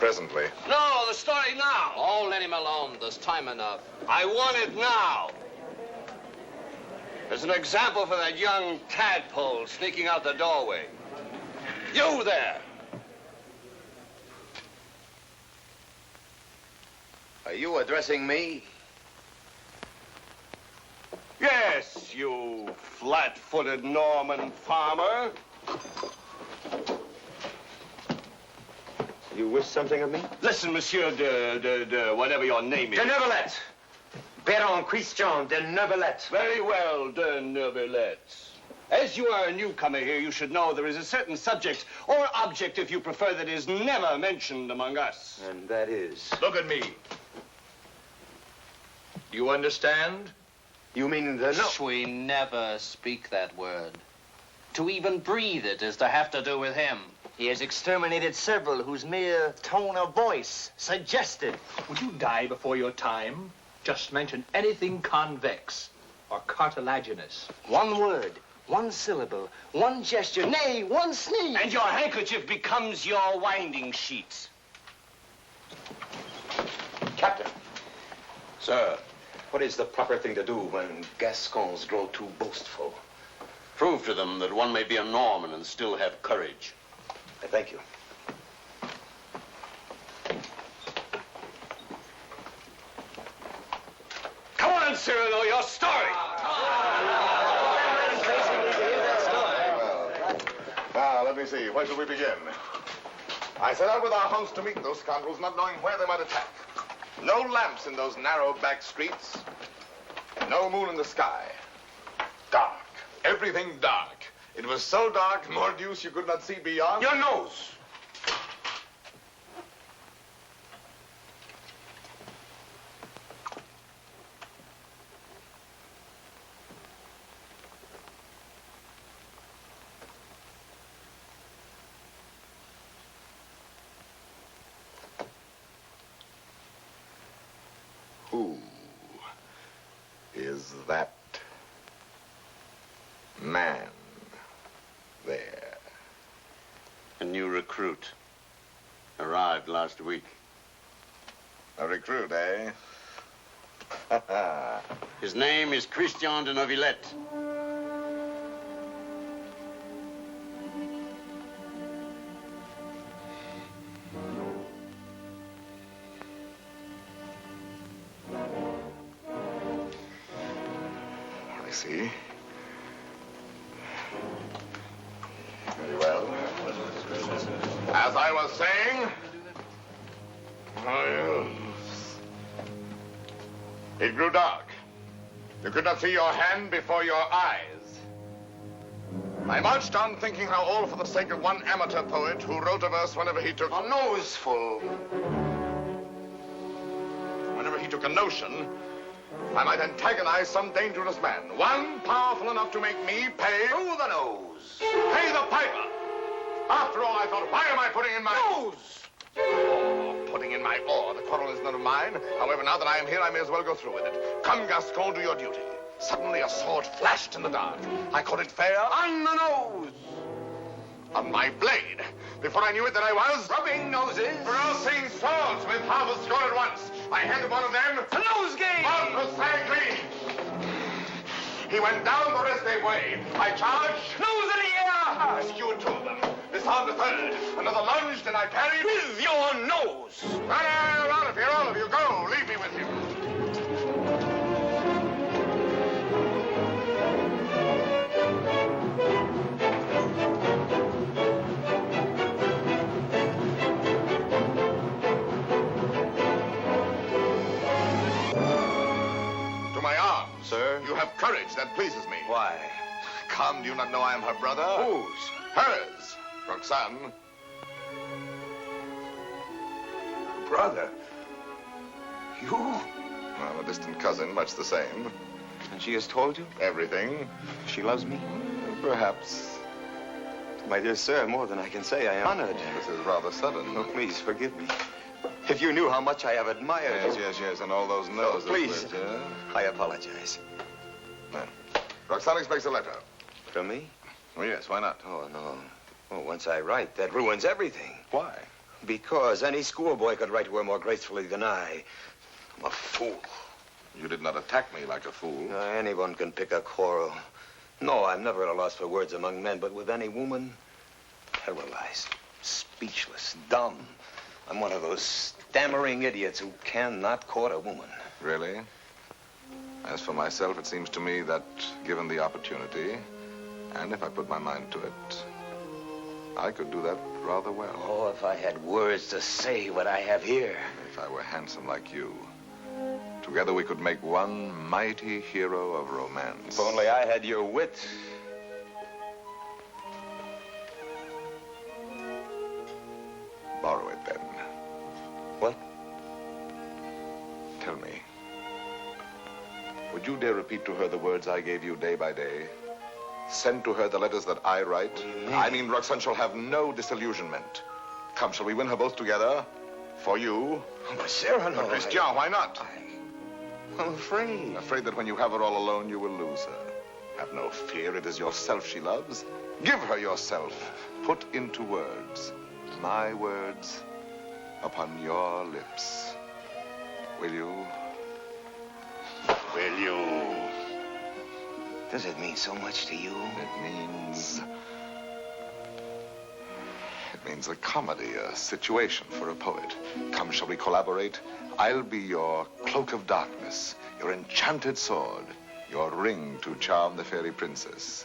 Presently. No, the story now. Oh, let him alone. There's time enough. I want it now. As an example for that young tadpole sneaking out the doorway. You there. Are you addressing me? Yes, you flat-footed Norman farmer. You wish something of me? Listen, Monsieur de whatever your name is. De Neuvillette. Baron Christian de Neuvillette. Very well, de Neuvillette. As you are a newcomer here, you should know there is a certain subject, or object if you prefer, that is never mentioned among us. And that is? Look at me. Do you understand? You mean the no? We never speak that word. To even breathe it is to have to do with him. He has exterminated several whose mere tone of voice suggested. Would you die before your time? Just mention anything convex or cartilaginous. One word, one syllable, one gesture, nay, one sneeze. And your handkerchief becomes your winding sheet. Captain. Sir, what is the proper thing to do when Gascons grow too boastful? Prove to them that one may be a Norman and still have courage. I thank you. Come on, Cyrano, your story. Now, let me see. Where shall we begin? I set out with our host to meet those scoundrels, not knowing where they might attack. No lamps in those narrow back streets. No moon in the sky. Dark. Everything dark. It was so dark, more deuce, you could not see beyond. Your nose. Who is that man there? A new recruit. Arrived last week. A recruit, eh? His name is Christian de Neuvillette. I see. Very well. As I was saying, it grew dark. You could not see your hand before your eyes. I marched on thinking how all for the sake of one amateur poet who wrote a verse whenever he took a noseful. Whenever he took a notion, I might antagonize some dangerous man. One powerful enough to make me pay through the nose. Pay the piper. After all, I thought, why am I putting in my nose? partner of mine. However, now that I am here, I may as well go through with it. Come, Gascon, do your duty. Suddenly, a sword flashed in the dark. I caught it fair on the nose. On my blade. Before I knew it, there I was. Rubbing noses. Crossing swords with half a score at once. I handed one of them. A nosegay. Marcus Sangley. He went down the restive way. I charged. Nose in the air. Rescued two of them. Disarmed the third. Another lunged, and I parried. With your nose. Out of here, all of you. Go. Leave me with him. To my arms. Sir? You have courage. That pleases me. Why? Come, do you not know I am her brother? Whose? Hers. Roxanne. Brother? You? Well, a distant cousin, much the same. And she has told you? Everything. She loves me? Perhaps. My dear sir, more than I can say. I am honored. This is rather sudden. Oh, please, forgive me. If you knew how much I have admired you. Yes, and all those noses. Please. I apologize. Roxanne expects a letter. From me? Oh, yes, why not? Oh, no. Oh, once I write, that ruins everything. Why? Because any schoolboy could write to her more gracefully than I. I'm a fool. You did not attack me like a fool. Anyone can pick a quarrel. No, I'm never at a loss for words among men, but with any woman, paralyzed, speechless, dumb. I'm one of those stammering idiots who cannot court a woman. Really? As for myself, it seems to me that, given the opportunity, and if I put my mind to it, I could do that rather well. Oh, if I had words to say what I have here. If I were handsome like you. Together we could make one mighty hero of romance. If only I had your wit. Borrow it, then. What? Tell me. Would you dare repeat to her the words I gave you day by day? Send to her the letters that I write? I mean, Roxanne shall have no disillusionment. Come, shall we win her both together? For you? Oh, but Cyrano, Christian, why not? I'm afraid. Afraid that when you have her all alone, you will lose her. Have no fear. It is yourself she loves. Give her yourself. Put into words, my words, upon your lips. Will you? Will you? Does it mean so much to you? It means a comedy, a situation for a poet. Come, shall we collaborate? I'll be your cloak of darkness, your enchanted sword, your ring to charm the fairy princess.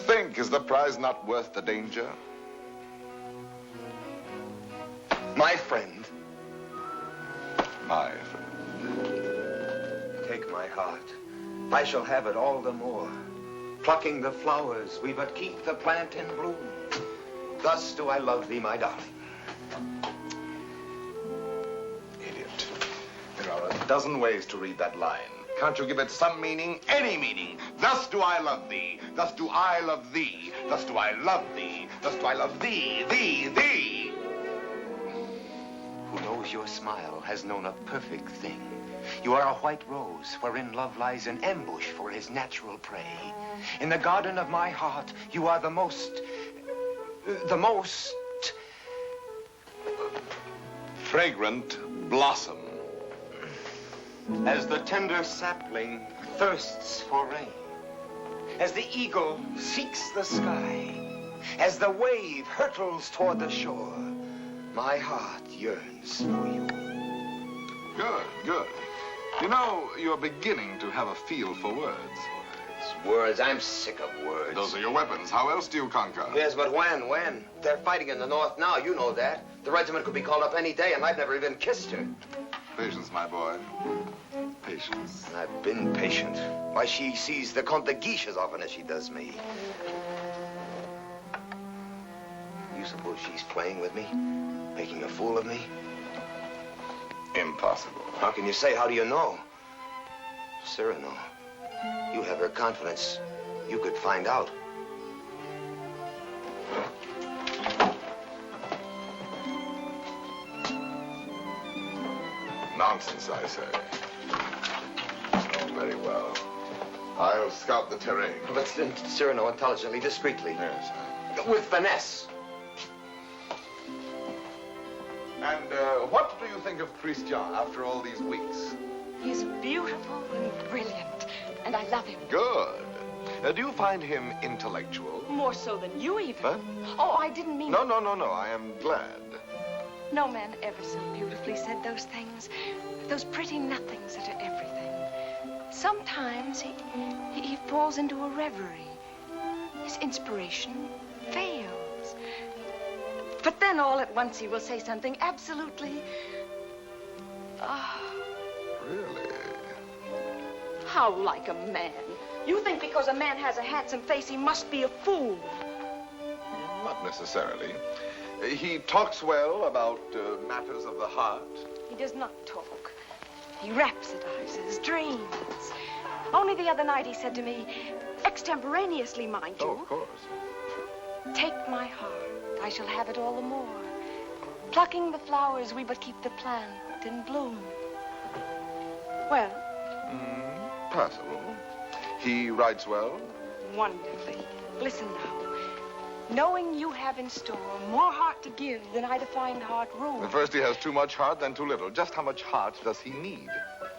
Think, is the prize not worth the danger? My friend. My friend. Take my heart. I shall have it all the more. Plucking the flowers, we but keep the plant in bloom. Thus do I love thee, my darling. Idiot. There are a dozen ways to read that line. Can't you give it some meaning? Any meaning. Thus do I love thee. Thus do I love thee. Thus do I love thee. Thus do I love thee, thee. Who knows your smile has known a perfect thing. You are a white rose wherein love lies in ambush for his natural prey. In the garden of my heart, you are the most fragrant blossom. As the tender sapling thirsts for rain, as the eagle seeks the sky, as the wave hurtles toward the shore, my heart yearns for you. Good. You know, you're beginning to have a feel for words. Words? I'm sick of words. Those are your weapons. How else do you conquer? Yes, but when? They're fighting in the north now, you know that. The regiment could be called up any day, and I've never even kissed her. Patience, my boy. Patience. I've been patient. Why, she sees the Comte de Guiche as often as she does me. You suppose she's playing with me? Making a fool of me? Impossible. How can you say? How do you know? Cyrano, you have her confidence. You could find out. Nonsense, I say. Oh, very well. I'll scout the terrain. But Cyrano, intelligently, discreetly. Yes. With finesse. And what do you think of Christian after all these weeks? He's beautiful and brilliant, and I love him. Good. Do you find him intellectual? More so than you even. Huh? Oh, I didn't mean... No. I am glad. No man ever so beautifully said those things. Those pretty nothings that are everything. Sometimes he falls into a reverie. His inspiration fails. But then all at once he will say something absolutely... Really? How like a man. You think because a man has a handsome face, he must be a fool. Not necessarily. He talks well about matters of the heart. He does not talk. He rhapsodizes, dreams. Only the other night he said to me, extemporaneously, mind you. Oh, of course. Take my heart, I shall have it all the more. Plucking the flowers, we but keep the plant in bloom. Well? Passable. He writes well? Wonderfully. Listen now. Knowing you have in store more heart to give than I to find heart room. At first he has too much heart, then too little. Just how much heart does he need?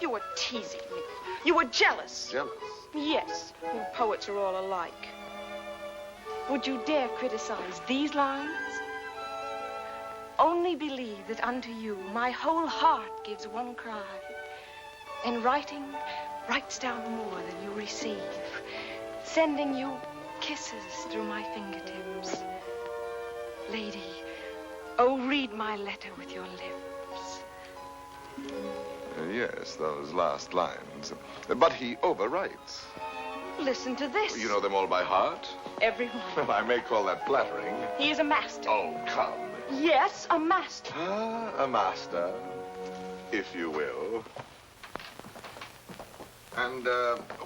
You were teasing me. You were jealous. Jealous? Yes. You poets are all alike. Would you dare criticize these lines? Only believe that unto you my whole heart gives one cry. And writing writes down more than you receive, sending you kisses through my fingertips. Lady, oh, read my letter with your lips. Yes, those last lines. But he overwrites. Listen to this. You know them all by heart? Everyone. Well, I may call that flattering. He is a master. Oh, come. Yes, a master. A master, if you will. And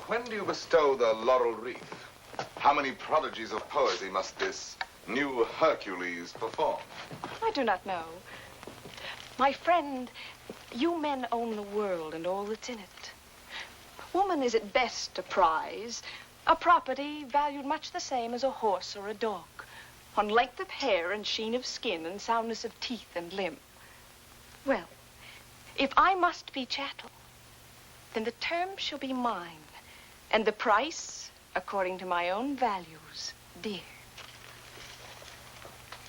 when do you bestow the laurel wreath? How many prodigies of poesy must this new Hercules perform? I do not know. My friend, you men own the world and all that's in it. Woman is at best a prize, a property valued much the same as a horse or a dog, on length of hair and sheen of skin and soundness of teeth and limb. Well, if I must be chattel, then the term shall be mine, and the price, according to my own values, dear.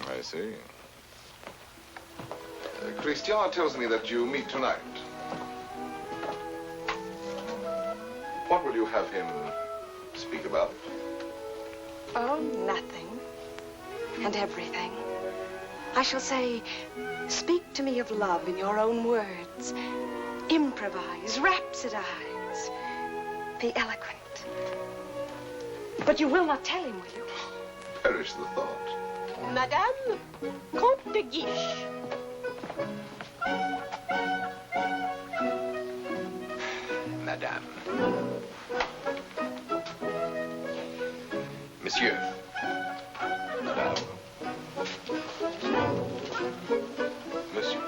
I see. Christian tells me that you meet tonight. What will you have him speak about? Oh, nothing. And everything. I shall say, speak to me of love in your own words. Improvise, rhapsodize. Be eloquent. But you will not tell him, will you? Perish the thought. Madame, Comte de Guiche. Madame. Monsieur. Madame. Monsieur.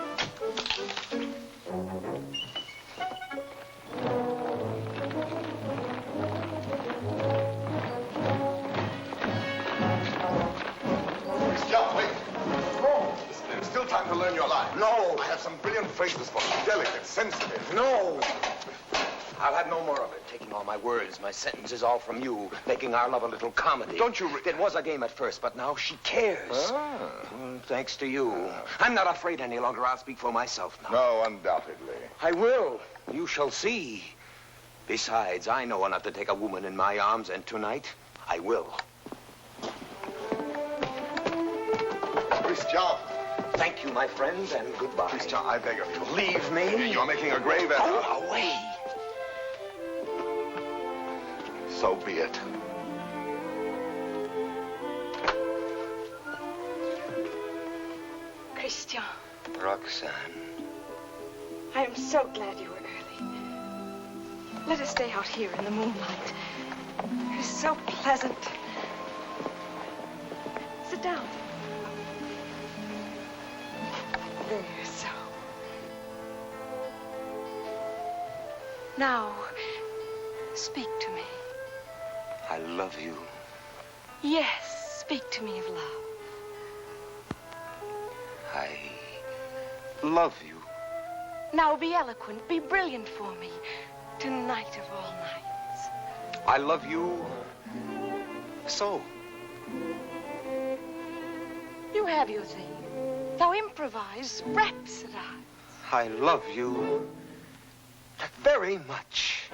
Christian, wait. No. Listen, there's still time to learn your line. No. I have some brilliant phrases for you. Delicate, sensitive. No. I'll have no more of it. Taking all my words, my sentences, all from you. Making our love a little comedy. Don't you... It was a game at first, but now she cares. Thanks to you. I'm not afraid any longer. I'll speak for myself now. No, undoubtedly. I will. You shall see. Besides, I know enough to take a woman in my arms, and tonight, I will. Christian. Thank you, my friends, and goodbye. Christian, I beg of you. Leave me. You're making a grave error. Go away. So be it. Christian. Roxanne. I am so glad you were early. Let us stay out here in the moonlight. It is so pleasant. Sit down. There, so. Now, speak to me. I love you. Yes, speak to me of love. I love you. Now be eloquent, be brilliant for me. Tonight of all nights. I love you so. You have your thing. Now improvise, rhapsodize. I love you very much.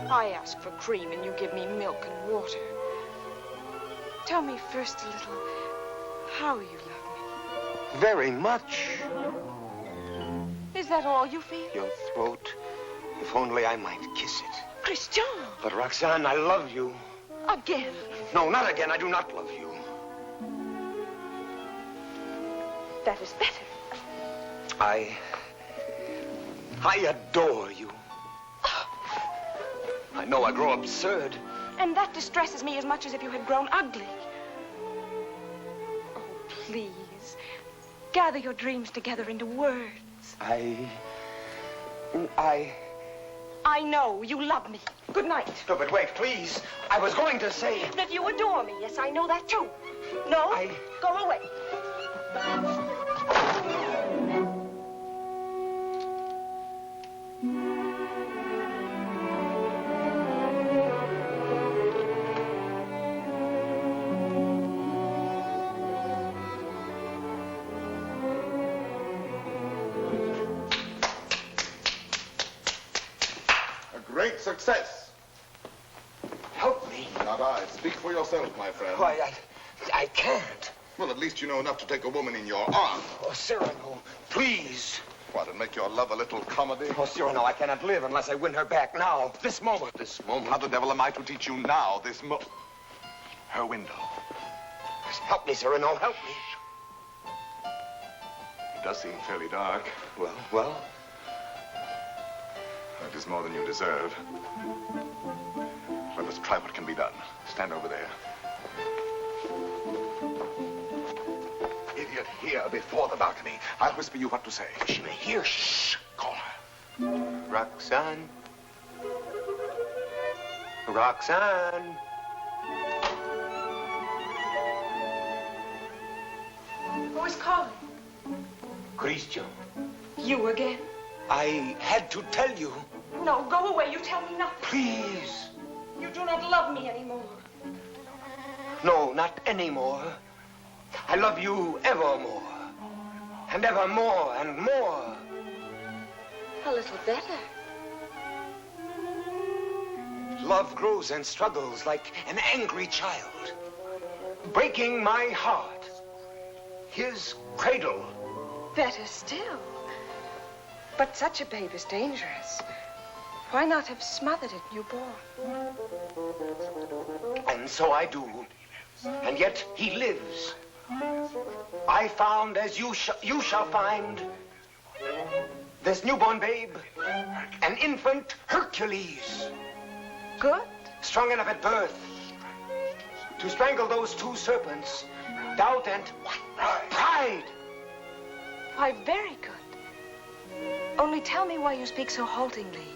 I ask for cream and you give me milk and water. Tell me first a little how you love me. Very much. Is that all you feel? Your throat. If only I might kiss it. Christian! But Roxanne, I love you. Again? No, not again. I do not love you. That is better. I adore you. I know I grow absurd. And that distresses me as much as if you had grown ugly. Oh, please. Gather your dreams together into words. I know you love me. Good night. No, but wait, please. I was going to say... That you adore me. Yes, I know that too. No? Go away. Great success. Help me. Not I. Speak for yourself, my friend. Why, I can't. Well, at least you know enough to take a woman in your arms. Oh, Cyrano, please. What, and make your love a little comedy? Oh, Cyrano, I cannot live unless I win her back now. This moment. This moment. How the devil am I to teach you now, this her window. Help me, Cyrano, help me. It does seem fairly dark. Well? That is more than you deserve. Well, let's try what can be done. Stand over there. Idiot, here before the balcony. I'll whisper you what to say. She may hear. Shh. Call her. Roxanne. Roxanne. Who is calling? Christian. You again? I had to tell you. No, go away. You tell me nothing. Please. You do not love me anymore. No, not anymore. I love you evermore. And evermore and more. A little better. Love grows and struggles like an angry child, breaking my heart. His cradle. Better still. But such a babe is dangerous. Why not have smothered it newborn? And so I do. And yet he lives. I found, as you shall find, this newborn babe, an infant Hercules. Good. Strong enough at birth to strangle those two serpents, doubt and pride. Why, very good. Only tell me why you speak so haltingly.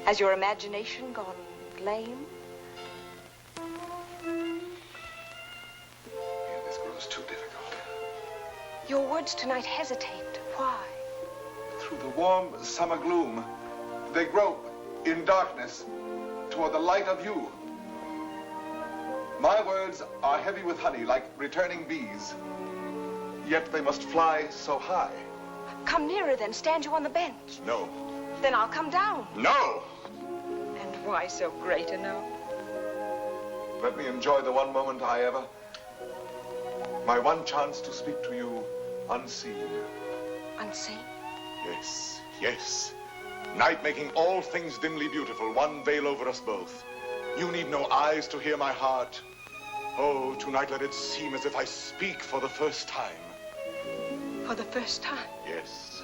Has your imagination gone lame? This grows too difficult. Your words tonight hesitate. Why? Through the warm summer gloom, they grope in darkness toward the light of you. My words are heavy with honey, like returning bees. Yet they must fly so high. Come nearer then. Stand you on the bench. No. Then I'll come down. No! And why so great a no? Let me enjoy the one moment I ever... My one chance to speak to you unseen. Unseen? Yes, yes. Night making all things dimly beautiful, one veil over us both. You need no eyes to hear my heart. Oh, tonight let it seem as if I speak for the first time. For the first time? Yes.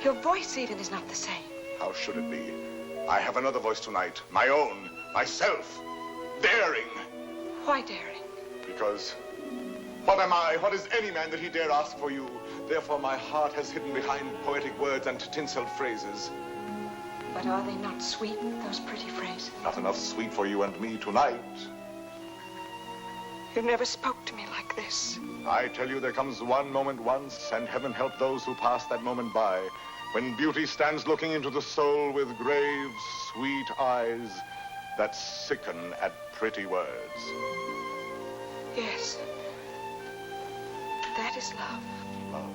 Your voice even is not the same. How should it be? I have another voice tonight, my own, myself, daring. Why daring? Because What am I? What is any man that he dare ask for you? Therefore my heart has hidden behind poetic words and tinseled phrases. But are they not sweet, those pretty phrases? Not enough sweet for you and me tonight. You never spoke to me like this. I tell you, there comes one moment once, and heaven help those who pass that moment by, when beauty stands looking into the soul with grave, sweet eyes that sicken at pretty words. Yes. That is love. Love.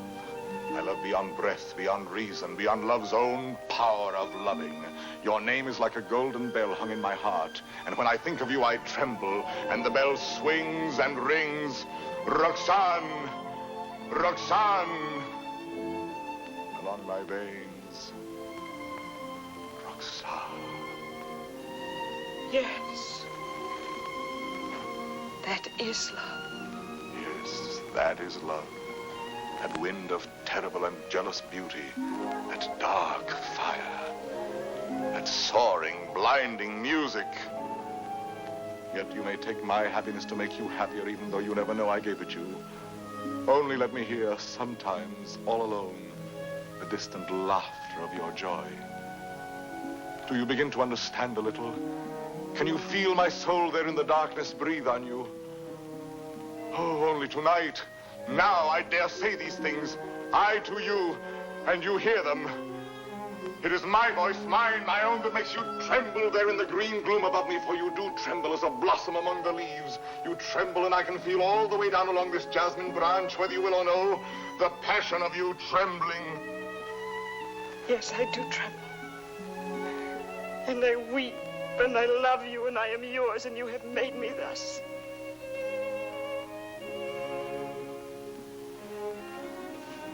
I love beyond breath, beyond reason, beyond love's own power of loving. Your name is like a golden bell hung in my heart, and when I think of you, I tremble, and the bell swings and rings. Roxanne! Roxanne! Along my veins. Roxanne. Yes. That is love. Yes, that is love. That wind of terrible and jealous beauty. That dark fire. That soaring, blinding music. Yet you may take my happiness to make you happier, even though you never know I gave it you. Only let me hear, sometimes, all alone, the distant laughter of your joy. Do you begin to understand a little? Can you feel my soul there in the darkness breathe on you? Oh, only tonight, now I dare say these things. I to you, and you hear them. It is my voice, mine, my own, that makes you tremble there in the green gloom above me, for you do tremble as a blossom among the leaves. You tremble, and I can feel all the way down along this jasmine branch, whether you will or no, the passion of you trembling. Yes, I do tremble. And I weep, and I love you, and I am yours, and you have made me thus.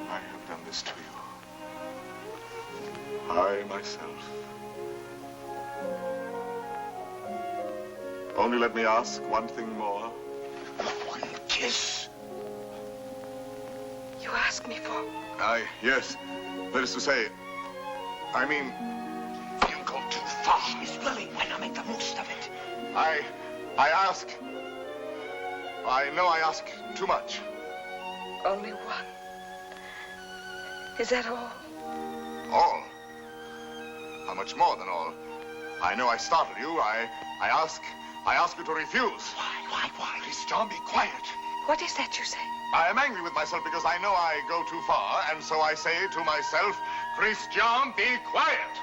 I have done this to you. I, myself. Only let me ask one thing more. One kiss. You ask me for? Yes. That is to say, I mean, you go too far. She's willing. Why not make the most of it? I ask. I know I ask too much. Only one. Is that all? All? How much more than all? I know I startled you. I ask you to refuse. Why? Please, John, be quiet. What is that you say? I am angry with myself because I know I go too far, and so I say to myself, Christian, be quiet.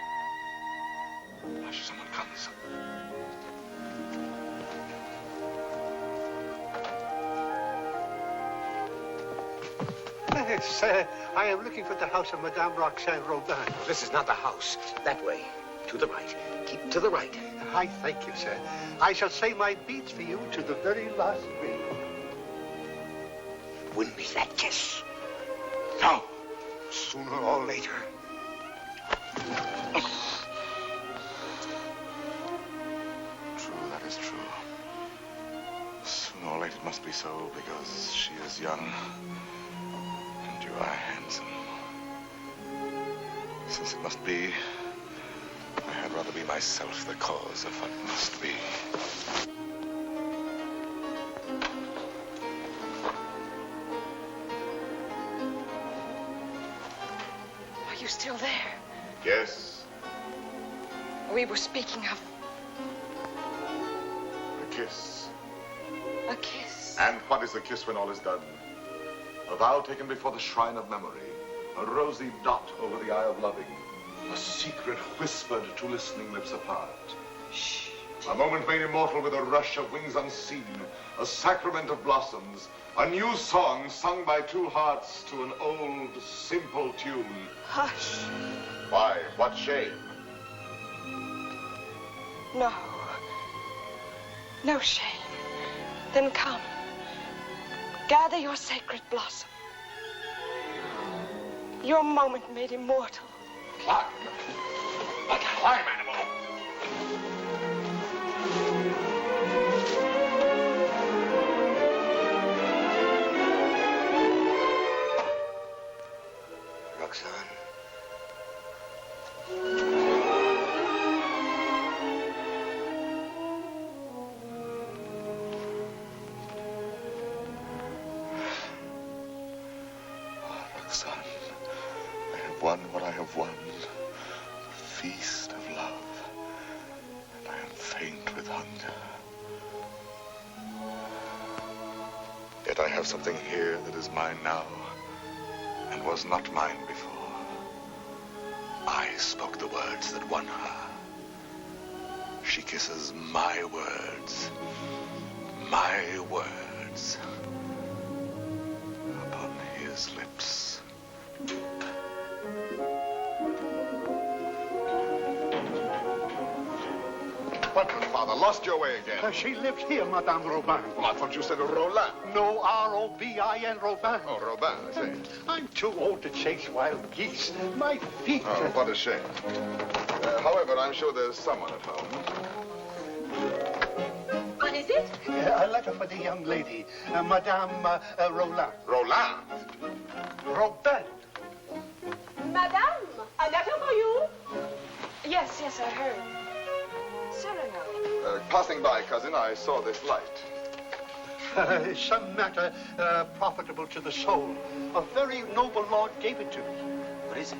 Hush, someone comes. Yes, I am looking for the house of Madame Roxanne Robin. This is not the house. That way. To the right. Keep to the right. I thank you, sir. I shall say my beads for you to the very last ring. Wouldn't be that kiss. No. Sooner or later. True, that is true. Sooner or later it must be so, because she is young. And you are handsome. Since it must be, I had rather be myself the cause of what must be. Are you still there? Yes, We were speaking of a kiss. a kiss. And what is a kiss when all is done? A vow taken before the shrine of memory. A rosy dot over the eye of loving. A secret whispered to listening lips apart. Shh. A moment made immortal with a rush of wings unseen. A sacrament of blossoms. A new song sung by two hearts to an old, simple tune. Hush. Why? What shame? No. No shame. Then come. Gather your sacred blossom. Your moment made immortal. Climb. Like a climb animal. Roxanne. have won what I have won. The feast of love. And I am faint with hunger. Yet I have something here that is mine now and was not mine before. I spoke the words that won her. She kisses my words. My words. Upon his lips. What, Father? Lost your way again? She lives here, Madame Robin. Well, I thought you said Roland. No, R-O-B-I-N, Robin. Oh, Robin, I see. I'm too old to chase wild geese. My feet... Oh, what a shame. However, I'm sure there's someone at home. What is it? A letter for the young lady, Madame Roland. Roland? Robin. Madame, a letter for you? Yes, yes, I heard. Cyrano. Passing by, cousin, I saw this light. Some matter profitable to the soul. A very noble lord gave it to me. What is it?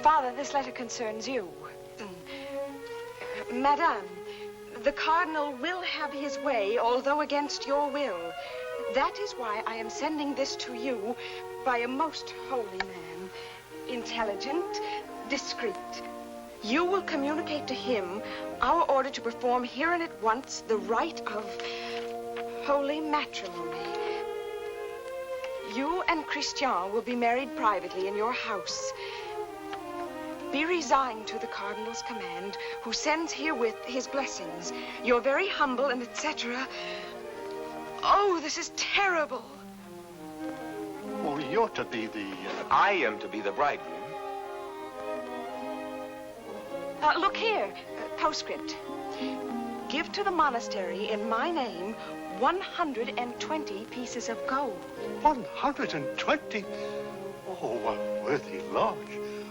Father, this letter concerns you. Madame, the cardinal will have his way, although against your will. That is why I am sending this to you by a most holy man. Intelligent, discreet. You will communicate to him our order to perform here and at once the rite of holy matrimony. You and Christian will be married privately in your house. Be resigned to the cardinal's command, who sends herewith his blessings. You're very humble and etc. Oh, this is terrible. Oh, you're to be the... I am to be the bridegroom. Look here, postscript. Give to the monastery in my name 120 pieces of gold. 120? Oh, a worthy lodge.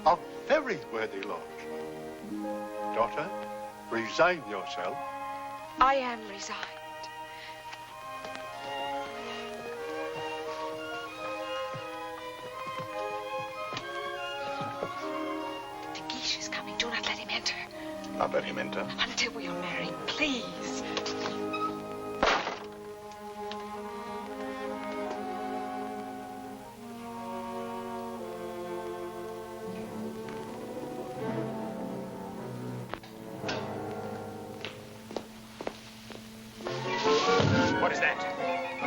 A very worthy lodge. Daughter, resign yourself. I am resigned. De Guiche is coming. Do not let him enter. Not let him enter. Until we are married, please. What is that?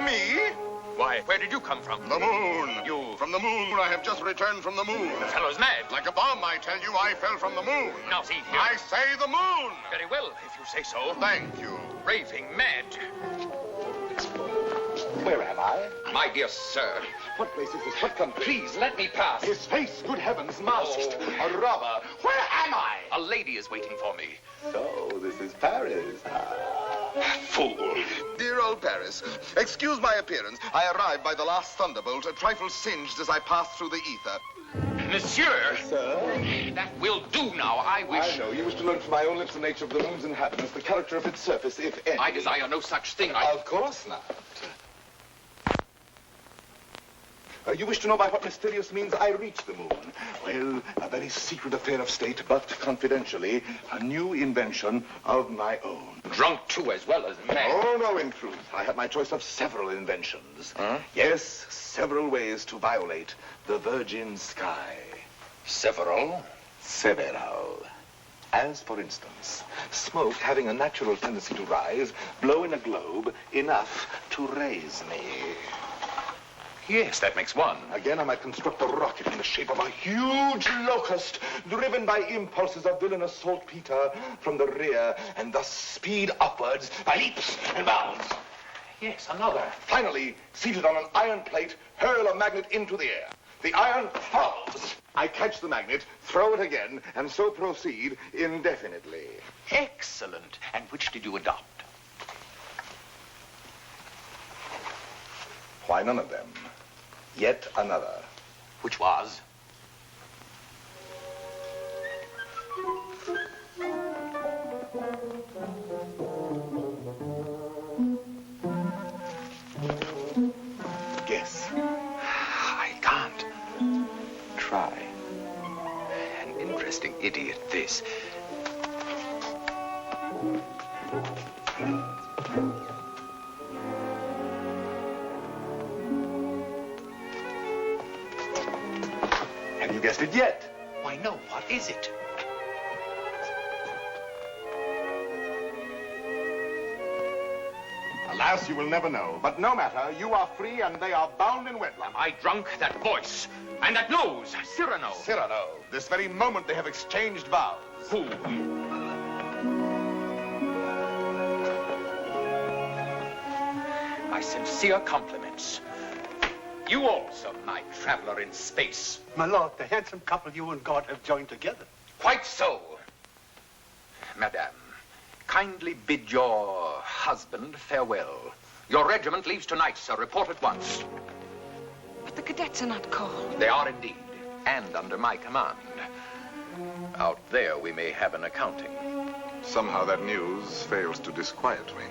Me? Why, where did you come from? The moon. You... From the moon. I have just returned from the moon. The fellow's mad. Like a bomb, I tell you, I fell from the moon. Now, see here. I say the moon. Very well, if you say so. Thank you. Raving mad. Where am I? My dear sir. What place is this? What country? Please, let me pass. His face, good heavens, masked. Oh. A robber. Where am I? A lady is waiting for me. So, this is Paris. Fool. Dear old Paris, excuse my appearance. I arrived by the last thunderbolt, a trifle singed as I passed through the ether. Monsieur! Sir? That will do now. I wish... I know. You wish to learn from my own lips the nature of the moon's inhabitants, the character of its surface, if any. I desire no such thing. Of course not. You wish to know by what mysterious means I reached the moon? Well, a very secret affair of state, but confidentially, a new invention of my own. Drunk, too, as well as mad. Oh, no, in truth. I had my choice of several inventions. Huh? Yes, several ways to violate the virgin sky. Several? Several. As, for instance, smoke having a natural tendency to rise, blow in a globe enough to raise me. Yes, that makes one. Again, I might construct a rocket in the shape of a huge locust, driven by impulses of villainous saltpeter from the rear, and thus speed upwards by leaps and bounds. Yes, another. Finally, seated on an iron plate, hurl a magnet into the air. The iron falls. I catch the magnet, throw it again, and so proceed indefinitely. Excellent. And which did you adopt? Why, none of them. Yet another. Which was? try. An interesting idiot, this. Have you guessed it yet? Why, no. What is it? Alas, you will never know. But no matter, you are free and they are bound in wedlock. Am I drunk? That voice and that nose, Cyrano. Cyrano. This very moment they have exchanged vows. Who? My sincere compliments. You also, my traveler in space. My lord, the handsome couple you and God have joined together. Quite so. Madame, kindly bid your husband farewell. Your regiment leaves tonight, sir. Report at once. But the cadets are not called. They are indeed, and under my command. Out there we may have an accounting. Somehow that news fails to disquiet me.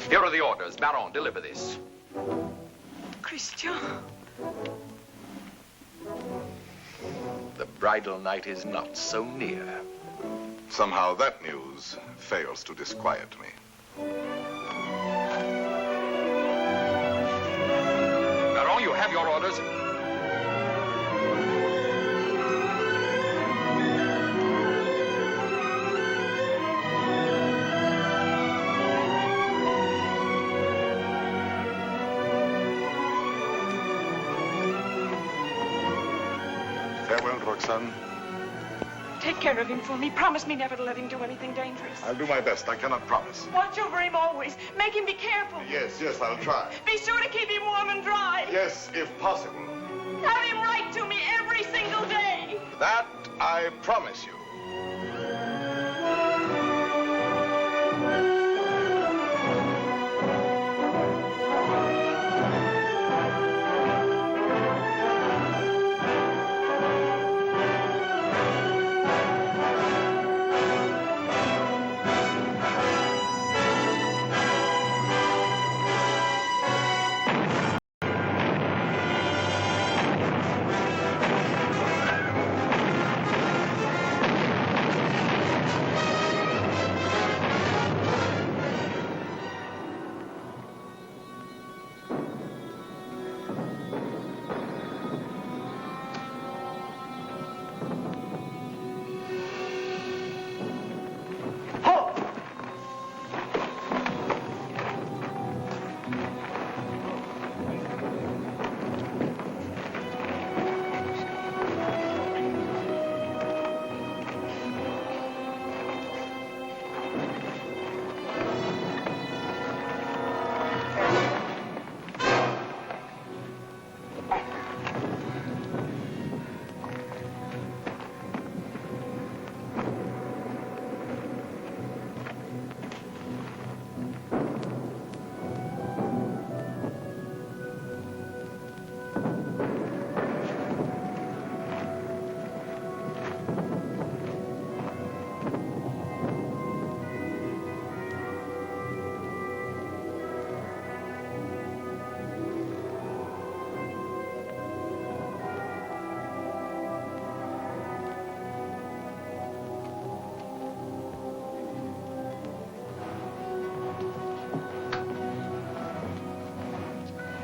Here are the orders. Baron, deliver this. Christian. The bridal night is not so near. Somehow that news fails to disquiet me. Baron, you have your orders. Farewell, Roxanne. Take care of him for me. Promise me never to let him do anything dangerous. I'll do my best. I cannot promise. Watch over him always. Make him be careful. Yes, I'll try. Be sure to keep him warm and dry. Yes, if possible. Have him write to me every single day. That I promise you.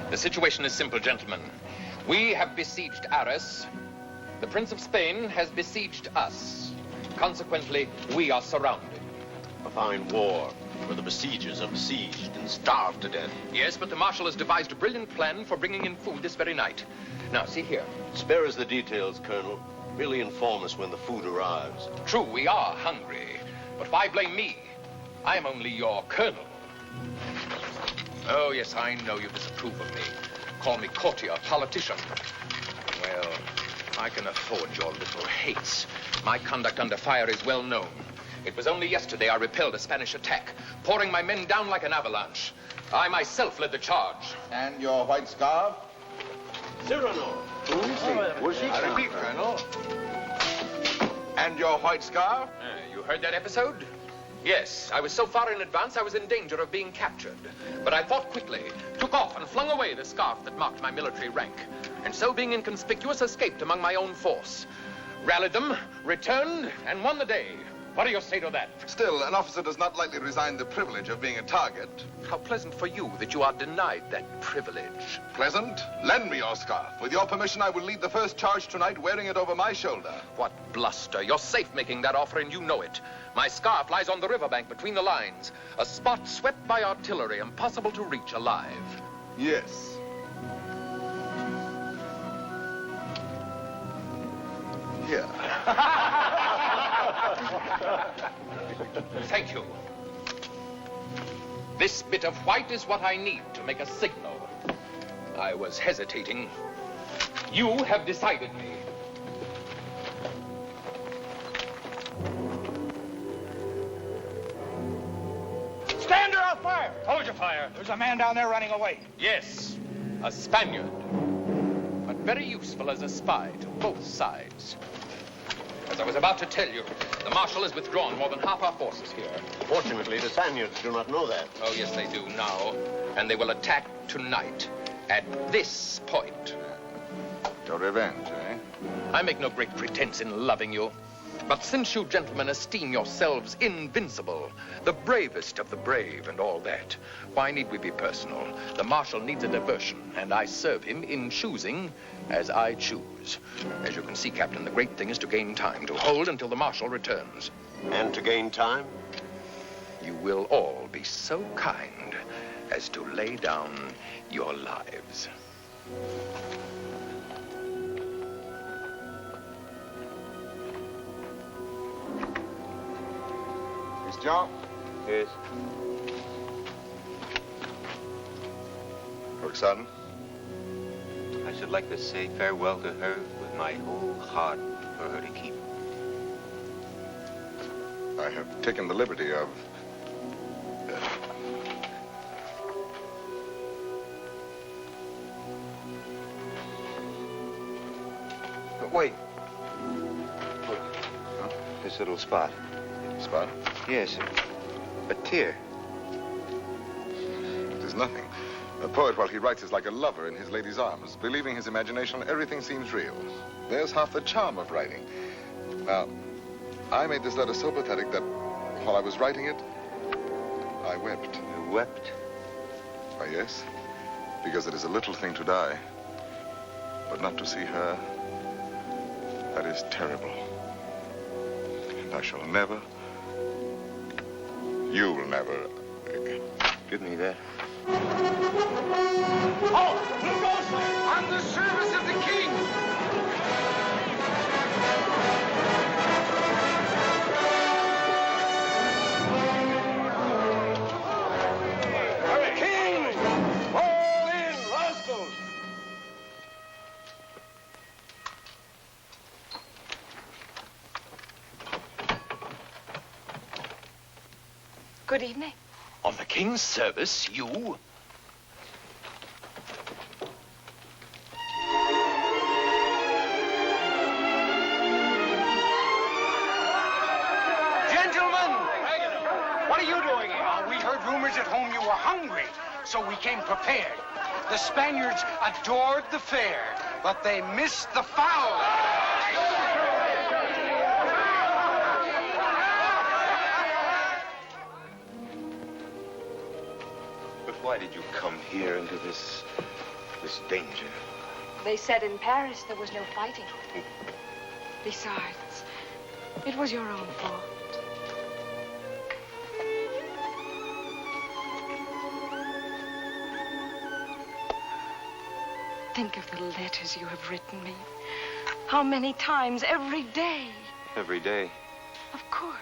The situation is simple, gentlemen. We have besieged Arras. The Prince of Spain has besieged us. Consequently, we are surrounded. A fine war, where the besiegers are besieged and starved to death. Yes, but the Marshal has devised a brilliant plan for bringing in food this very night. Now, see here. Spare us the details, Colonel. Merely inform us when the food arrives. True, we are hungry. But why blame me? I am only your colonel. Oh, yes, I know you disapprove of me. Call me courtier, politician. Well, I can afford your little hates. My conduct under fire is well known. It was only yesterday I repelled a Spanish attack, pouring my men down like an avalanche. I myself led the charge. And your white scarf? Cyrano. Who's he? I repeat, Colonel. And your white scarf? You heard that episode? Yes, I was so far in advance I was in danger of being captured. But I thought quickly, took off and flung away the scarf that marked my military rank. and so being inconspicuous, escaped among my own force. Rallied them, returned, and won the day. What do you say to that? Still, an officer does not lightly resign the privilege of being a target. How pleasant for you that you are denied that privilege. Pleasant? Lend me your scarf. With your permission, I will lead the first charge tonight wearing it over my shoulder. What bluster. You're safe making that offer, and you know it. My scarf lies on the riverbank between the lines, a spot swept by artillery, impossible to reach alive. Yes. Here. Thank you. This bit of white is what I need to make a signal. I was hesitating. You have decided me. Stand or I'll fire. Hold your fire. There's a man down there running away. Yes, a Spaniard. But very useful as a spy to both sides. As I was about to tell you, the Marshal has withdrawn more than half our forces here. Fortunately, the Spaniards do not know that. Oh, yes, they do now. And they will attack tonight at this point. Your revenge, eh? I make no great pretense in loving you. But since you gentlemen esteem yourselves invincible, the bravest of the brave and all that, why need we be personal? The Marshal needs a diversion, and I serve him in choosing as I choose. As you can see, Captain, the great thing is to gain time, to hold until the Marshal returns. And to gain time? You will all be so kind as to lay down your lives. Miss John? Yes. Roxanne? I should like to say farewell to her with my whole heart for her to keep. I have taken the liberty of... But wait. Look. Huh? This little spot. Spot? Yes, a tear. It is nothing. A poet, while he writes, is like a lover in his lady's arms. Believing his imagination, everything seems real. There's half the charm of writing. Now, I made this letter so pathetic that while I was writing it, I wept. You wept? Why, yes. Because it is a little thing to die. But not to see her, that is terrible. And I shall never... You'll never... Give me that. Oh, who goes there? On the service of the king! King! Fall in, rascals! Good evening. On the king's service, you? What are you doing here? We heard rumors at home you were hungry, so we came prepared. The Spaniards adored the fair, but they missed the fowl. But why did you come here into this danger? They said in Paris there was no fighting. Besides, it was your own fault. Think of the letters you have written me. How many times every day? Every day. Of course.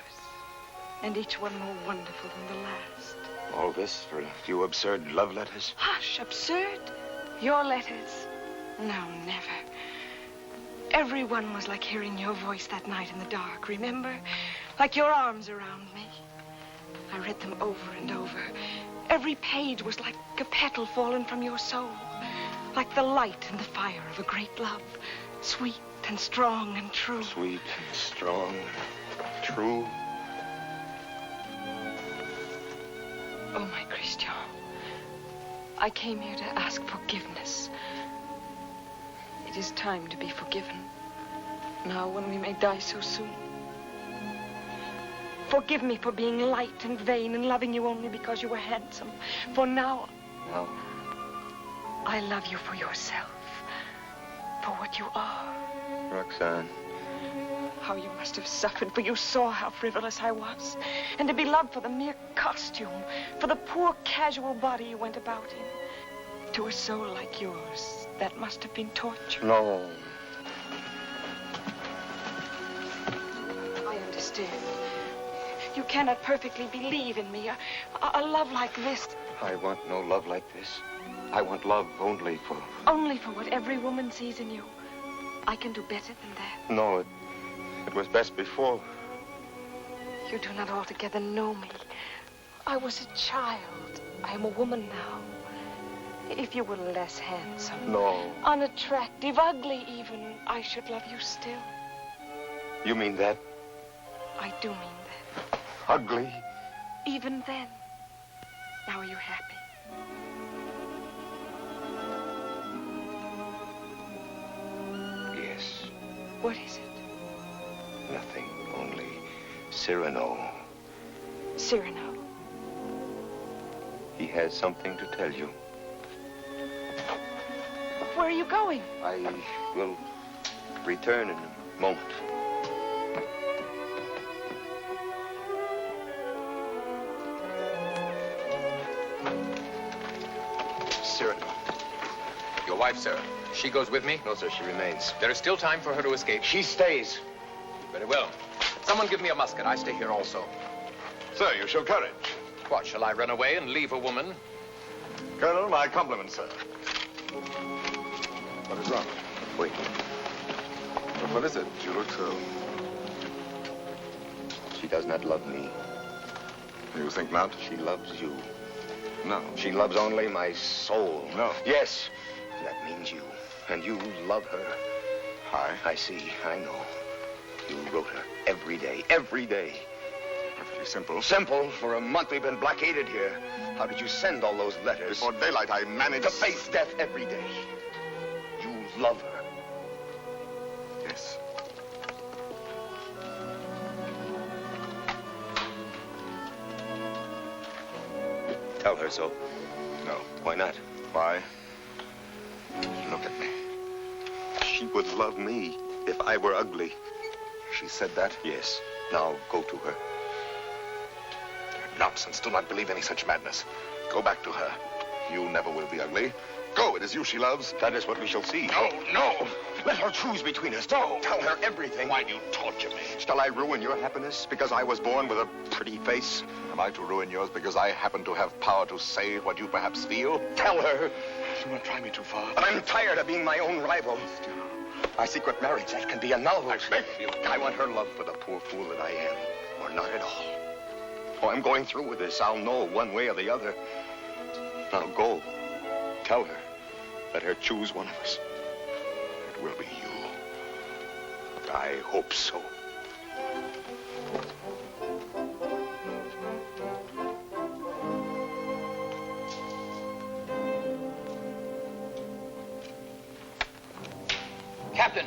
And each one more wonderful than the last. All this for a few absurd love letters? Hush, absurd? Your letters? No, never. Every one was like hearing your voice that night in the dark, remember? Like your arms around me. I read them over and over. Every page was like a petal fallen from your soul. Like the light and the fire of a great love. Sweet and strong and true. Sweet and strong, true. Oh, my Christian. I came here to ask forgiveness. It is time to be forgiven. Now, when we may die so soon. Forgive me for being light and vain and loving you only because you were handsome. For now, No. I love you for yourself. For what you are. Roxanne. How you must have suffered, for you saw how frivolous I was. And to be loved for the mere costume, for the poor casual body you went about in. To a soul like yours, that must have been torture. No. I understand. You cannot perfectly believe in me. A love like this. I want no love like this. I want love only for... Only for what every woman sees in you. I can do better than that. No, it was best before. You do not altogether know me. I was a child. I am a woman now. If you were less handsome, No. unattractive, ugly even, I should love you still. You mean that? I do mean that. Ugly? Even then. Now are you happy? Yes. What is it? Nothing. Only Cyrano. Cyrano. He has something to tell you. Where are you going? I will return in a moment. Cyrano. Your wife, sir. She goes with me? No, sir, she remains. There is still time for her to escape. She stays. Very well. Someone give me a musket. I stay here also. Sir, you show courage. What, shall I run away and leave a woman? Colonel, my compliments, sir. What is wrong? Wait. But what is it? You look so... She does not love me. You think not? She loves you. No. She loves only my soul. No. Yes. That means you. And you love her. I see. I know. You wrote her every day. Every day. Perfectly simple. Simple. For a month we've been blockaded here. How did you send all those letters? Before daylight, I managed... To face death every day. You love her. Yes. Tell her so. No. Why not? Why? Look at me. She would love me if I were ugly. She said that? Yes. Now go to her. Nonsense. Do not believe any such madness. Go back to her. You never will be ugly. Go. It is you she loves. That is what we shall see. No, no. Let her choose between us. No. Tell her everything. Why do you torture me? Shall I ruin your happiness because I was born with a pretty face? Am I to ruin yours because I happen to have power to say what you perhaps feel? Tell her. Do not try me too far. I'm tired of being my own rival. My secret marriage, that can be annulled. I beg you. I want her love for the poor fool that I am, or not at all. Oh, I'm going through with this. I'll know one way or the other. Now go. Tell her. Let her choose one of us. It will be you. I hope so. Captain!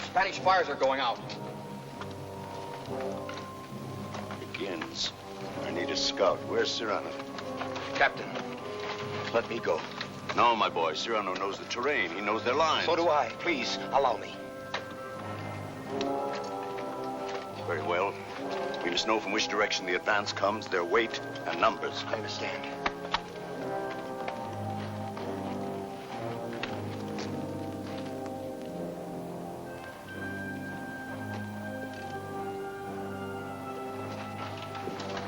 Spanish fires are going out. Begins. I need a scout. Where's Cyrano? Captain. Let me go. No, my boy. Cyrano knows the terrain. He knows their lines. So do I. Please, allow me. Very well. We must know from which direction the advance comes, their weight and numbers. I understand.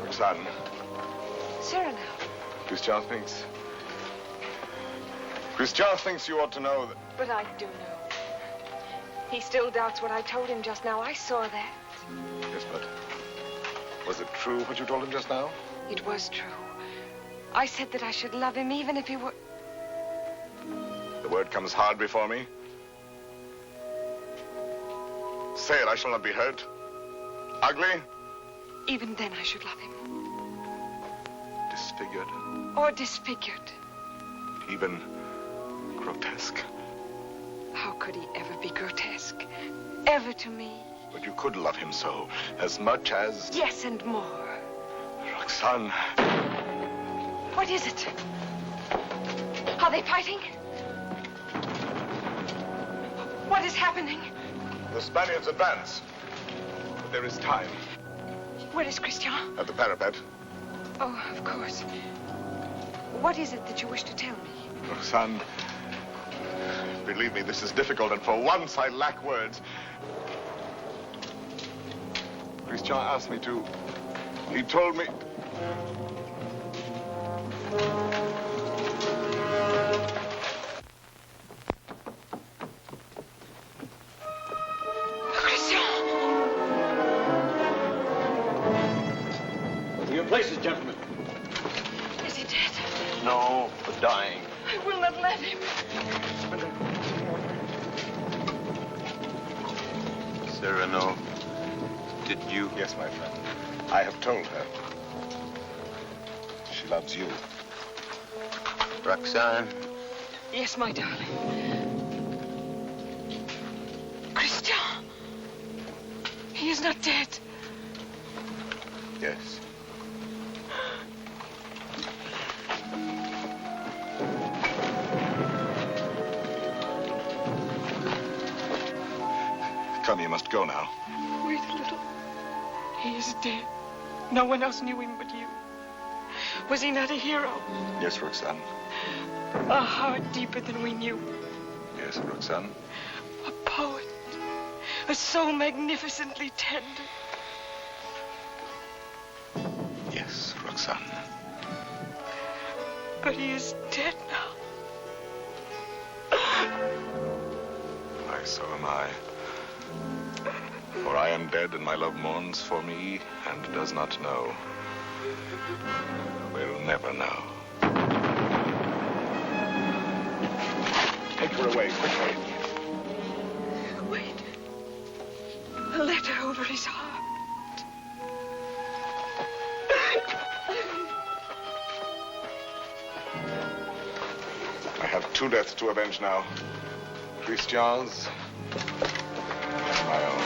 Roxanne. Cyrano. Christian thinks you ought to know that... But I do know. He still doubts what I told him just now. I saw that. Yes, but... Was it true what you told him just now? It was true. I said that I should love him even if he were... The word comes hard before me. Say it, I shall not be hurt. Ugly? Even then I should love him. Disfigured? Or disfigured. Even grotesque. How could he ever be grotesque? Ever to me? But you could love him so, as much as... Yes, and more. Roxane. What is it? Are they fighting? What is happening? The Spaniards advance. But there is time. Where is Christian? At the parapet. Oh, of course. What is it that you wish to tell me? Roxane, believe me, this is difficult, and for once I lack words. Christian asked me to... He told me... To your places, gentlemen. Is he dead? No, but dying. I will not let him. Cyrano, did you... Yes, my friend. I have told her. She loves you. Roxane? Yes, my darling. Christian! He is not dead. Yes. Come, you must go now. Wait a little. He is dead. No one else knew him but you. Was he not a hero? Yes, Roxane. A heart deeper than we knew. Yes, Roxane. A poet. A soul magnificently tender. Yes, Roxane. But he is dead now. Why, so am I. For I am dead, and my love mourns for me, and does not know. Will never know. Take her away, quickly. Wait. A letter over his heart. I have two deaths to avenge now. Christian's and my own.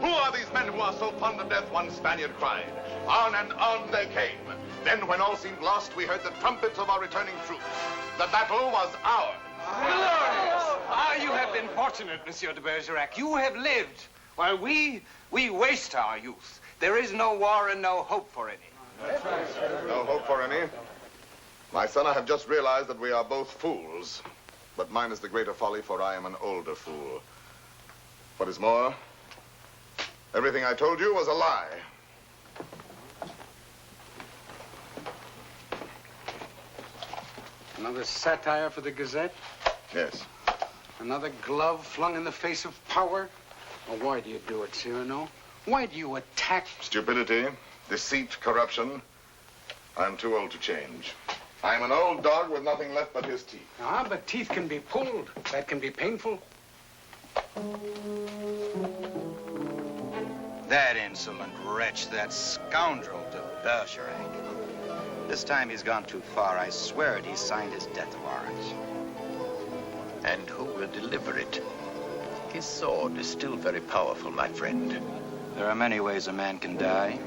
Who are these men who are so fond of death? One Spaniard cried. On and on they came. Then, when all seemed lost, we heard the trumpets of our returning troops. The battle was ours. Glorious! You have been fortunate, Monsieur de Bergerac. You have lived, while we waste our youth. There is no war and no hope for any. No hope for any? My son, I have just realized that we are both fools. But mine is the greater folly, for I am an older fool. What is more, everything I told you was a lie. Another satire for the Gazette? Yes. Another glove flung in the face of power? Well, why do you do it, Cyrano? Why do you attack... Stupidity, deceit, corruption. I'm too old to change. I'm an old dog with nothing left but his teeth. Ah, but teeth can be pulled. That can be painful. That insolent wretch, that scoundrel de Bergerac. This time he's gone too far. I swear it, he signed his death warrant. And who will deliver it? His sword is still very powerful, my friend. There are many ways a man can die.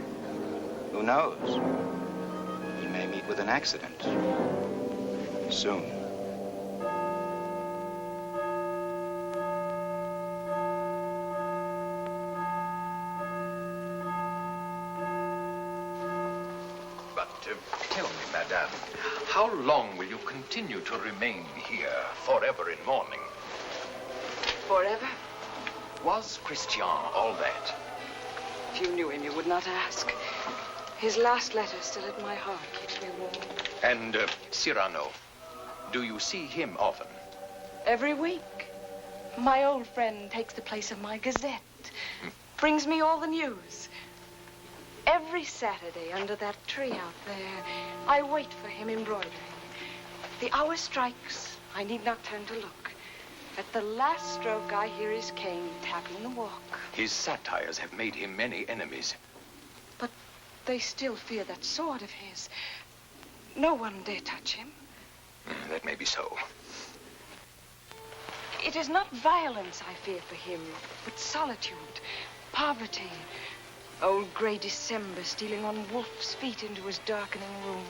Who knows? He may meet with an accident. Soon. But tell me, madame, how long will you continue to remain here, forever in mourning? Forever? Was Christian all that? If you knew him, you would not ask. His last letter still at my heart keeps me warm. And Cyrano, do you see him often? Every week. My old friend takes the place of my Gazette. Brings me all the news. Every Saturday under that tree out there, I wait for him embroidering. The hour strikes. I need not turn to look. At the last stroke, I hear his cane tapping the walk. His satires have made him many enemies. But they still fear that sword of his. No one dare touch him. That may be so. It is not violence I fear for him, but solitude, poverty. Old gray December stealing on wolf's feet into his darkening room.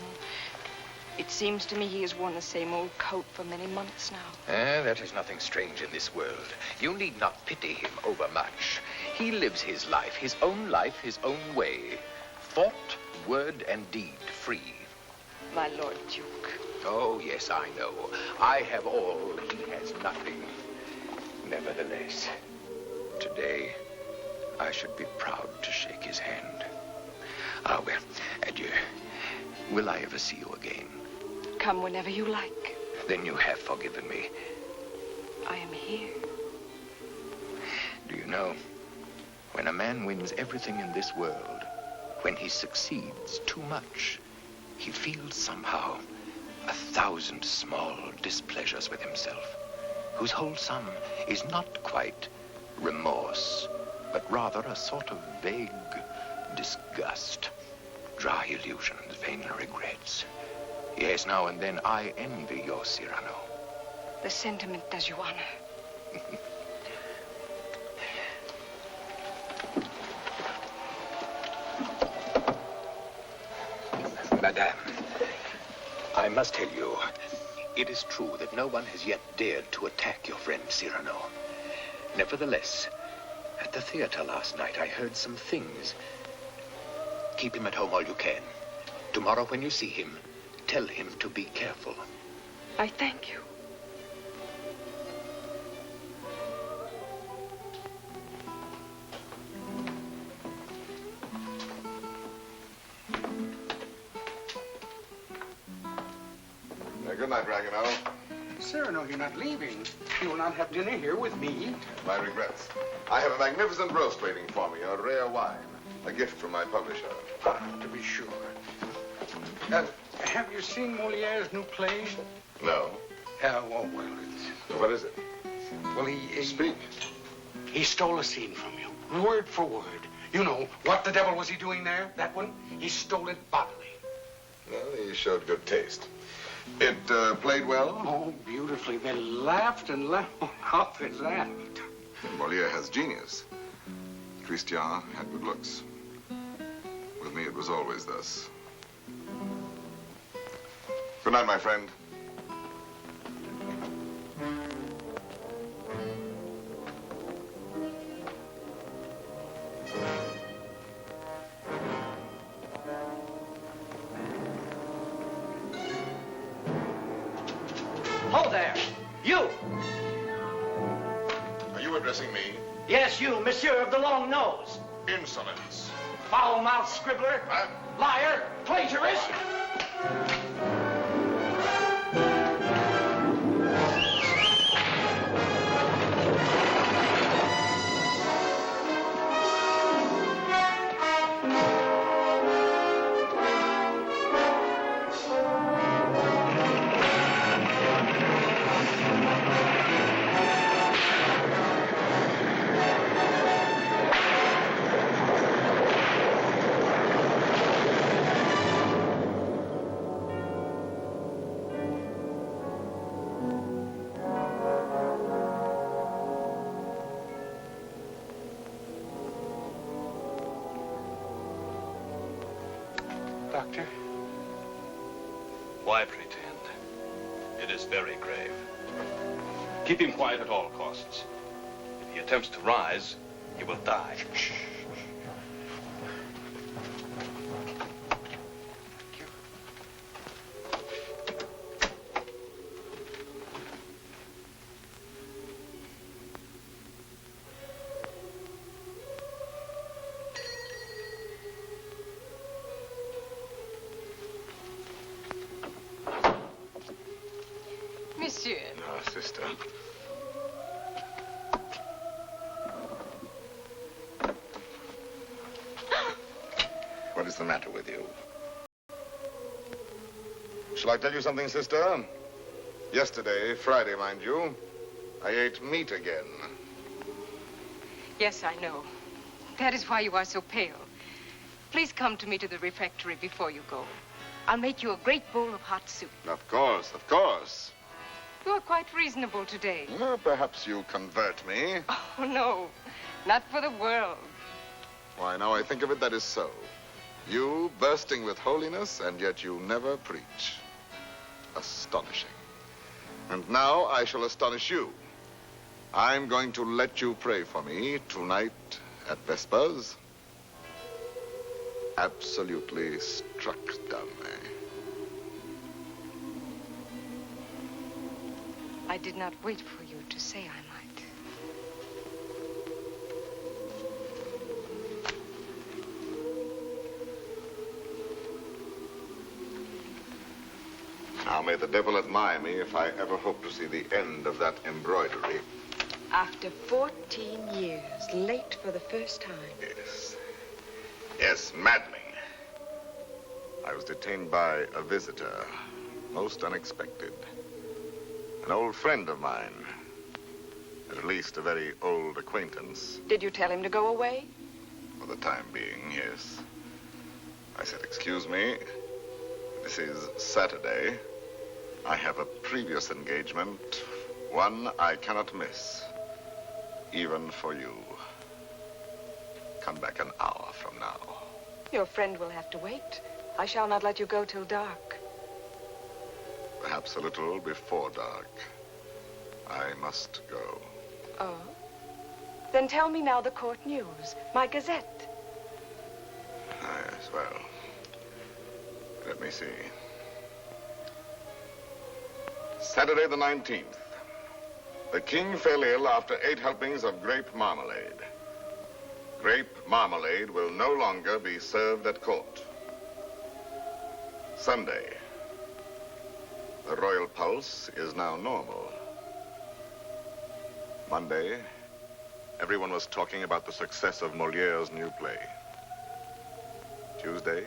It seems to me he has worn the same old coat for many months now. That is nothing strange in this world. You need not pity him overmuch. He lives his life, his own way. Thought, word, and deed free. My Lord Duke. Oh, yes, I know. I have all, he has nothing. Nevertheless, today, I should be proud to shake his hand. Ah, well, adieu. Will I ever see you again? Come whenever you like. Then you have forgiven me. I am here. Do you know, when a man wins everything in this world, when he succeeds too much, he feels somehow 1,000 small displeasures with himself, whose whole sum is not quite remorse, but rather a sort of vague disgust, dry illusions, vain regrets. Yes, now and then I envy your Cyrano. The sentiment does you honor. Madame, I must tell you, it is true that no one has yet dared to attack your friend Cyrano. Nevertheless, at the theater last night, I heard some things. Keep him at home all you can. Tomorrow when you see him, tell him to be careful. I thank you. Good night, Dragano. Cyrano, you're not leaving. You will not have dinner here with me. My regrets. I have a magnificent roast waiting for me, a rare wine. A gift from my publisher. To be sure. Have you seen Moliere's new play? No. Oh, well, it's... What is it? Well, he... Speak. He stole a scene from you, word for word. You know, what the devil was he doing there? That one? He stole it bodily. Well, he showed good taste. It played well? Oh, beautifully. They laughed and laughed. Oh, how they laughed. Moliere has genius. Christian had good looks. With me, it was always thus. Good night, my friend. Ho there! You! Are you addressing me? Yes, you, Monsieur of the Long Nose. Insolence. Foul-mouthed scribbler. Liar. Plagiarist. Doctor? Why pretend? It is very grave. Keep him quiet at all costs. If he attempts to rise, he will die. Monsieur. Ah, sister. What is the matter with you? Shall I tell you something, sister? Yesterday, Friday, mind you, I ate meat again. Yes, I know. That is why you are so pale. Please come to me to the refectory before you go. I'll make you a great bowl of hot soup. Of course, of course. You are quite reasonable today. Well, perhaps you convert me. Oh, no. Not for the world. Why, now I think of it, that is so. You bursting with holiness, and yet you never preach. Astonishing. And now I shall astonish you. I'm going to let you pray for me tonight at Vespers. Absolutely struck dumb, eh? I did not wait for you to say I might. Now may the devil admire me if I ever hope to see the end of that embroidery. After 14 years, late for the first time. Yes. Yes, maddening. I was detained by a visitor, most unexpected. An old friend of mine. At least a very old acquaintance. Did you tell him to go away? For the time being, yes. I said, excuse me, this is Saturday. I have a previous engagement, one I cannot miss, even for you. Come back an hour from now. Your friend will have to wait. I shall not let you go till dark. Perhaps a little before dark. I must go. Oh? Then tell me now the court news. My Gazette. Ah, yes, well. Let me see. Saturday the 19th. The king fell ill after 8 helpings of grape marmalade. Grape marmalade will no longer be served at court. Sunday. The royal pulse is now normal. Monday, everyone was talking about the success of Moliere's new play. Tuesday,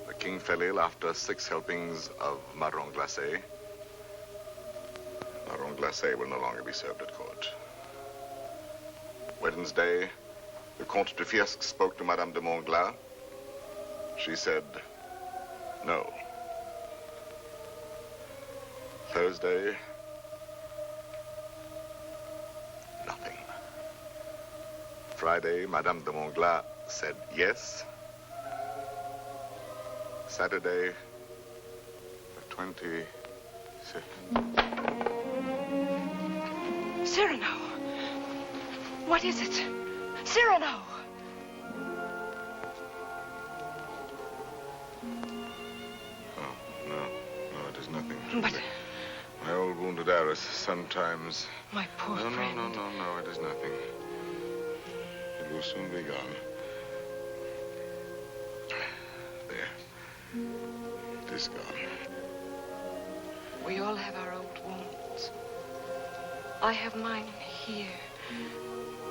the king fell ill after 6 helpings of marron glacé. Marron glacé will no longer be served at court. Wednesday, the Comte de Fiesque spoke to Madame de Montglas. She said, no. Thursday, nothing. Friday, Madame de Montglat said yes. Saturday, the 22nd. Cyrano! What is it? Cyrano! No, it is nothing. But... My old wounded heiress sometimes... My poor friend. No, it is nothing. It will soon be gone. There. It is gone. We all have our old wounds. I have mine here,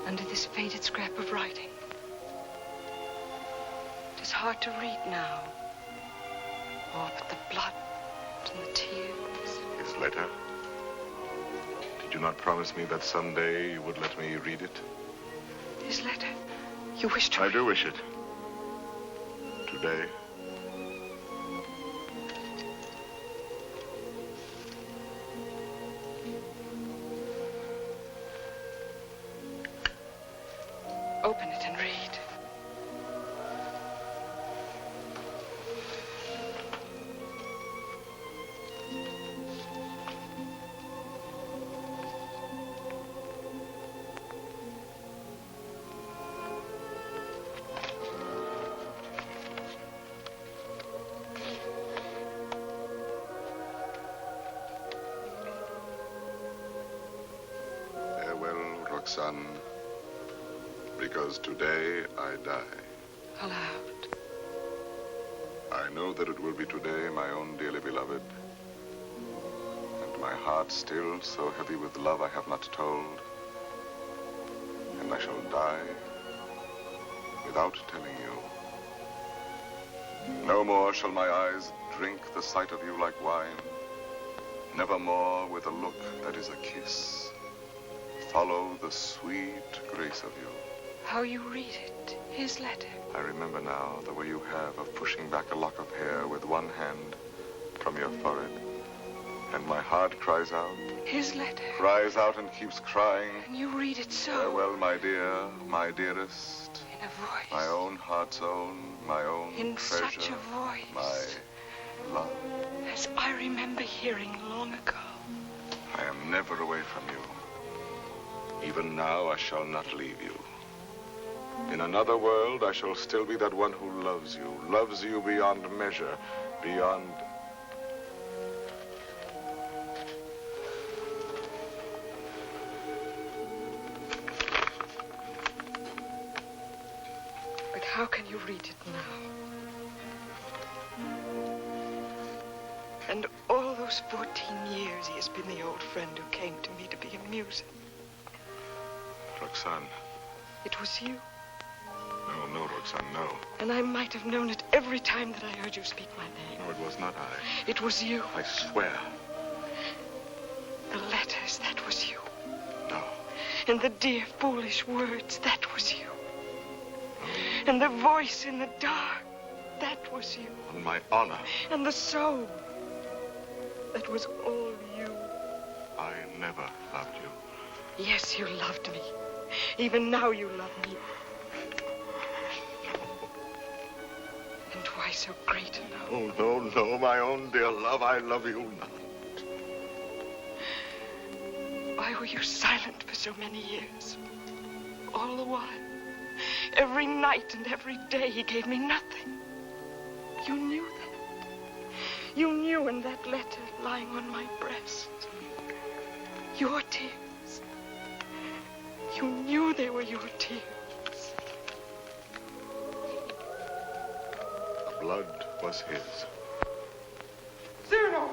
under this faded scrap of writing. It is hard to read now. Oh, but the blood and the tears. His letter? Did you not promise me that someday you would let me read it? His letter? You wish to... I do wish it. Today. Open it and read. Farewell, Roxane. Because today I die. Aloud. I know that it will be today, my own dearly beloved. And my heart still so heavy with love I have not told. And I shall die without telling you. No more shall my eyes drink the sight of you like wine. Nevermore with a look that is a kiss. Follow the sweet grace of you. How you read it, his letter. I remember now the way you have of pushing back a lock of hair with one hand from your forehead. And my heart cries out. His letter. Cries out and keeps crying. And you read it so. Farewell, my dear, my dearest. In a voice. My own heart's own, my own in treasure. In such a voice. My love. As I remember hearing long ago. I am never away from you. Even now, I shall not leave you. In another world, I shall still be that one who loves you beyond measure, beyond... But how can you read it now? And all those 14 years he has been the old friend who came to me to be amusing. Roxane. It was you. No, Roxane, no. And I might have known it every time that I heard you speak my name. No, it was not I. It was you. I swear. The letters, that was you. No. And the dear, foolish words, that was you. And the voice in the dark, that was you. On my honor. And the soul, that was all you. I never loved you. Yes, you loved me. Even now you love me. And why so great a love? Oh, no, my own dear love, I love you not. Why were you silent for so many years? All the while. Every night and every day he gave me nothing. You knew that. You knew in that letter lying on my breast. Your tears. You knew they were your tears. The blood was his. Cyrano!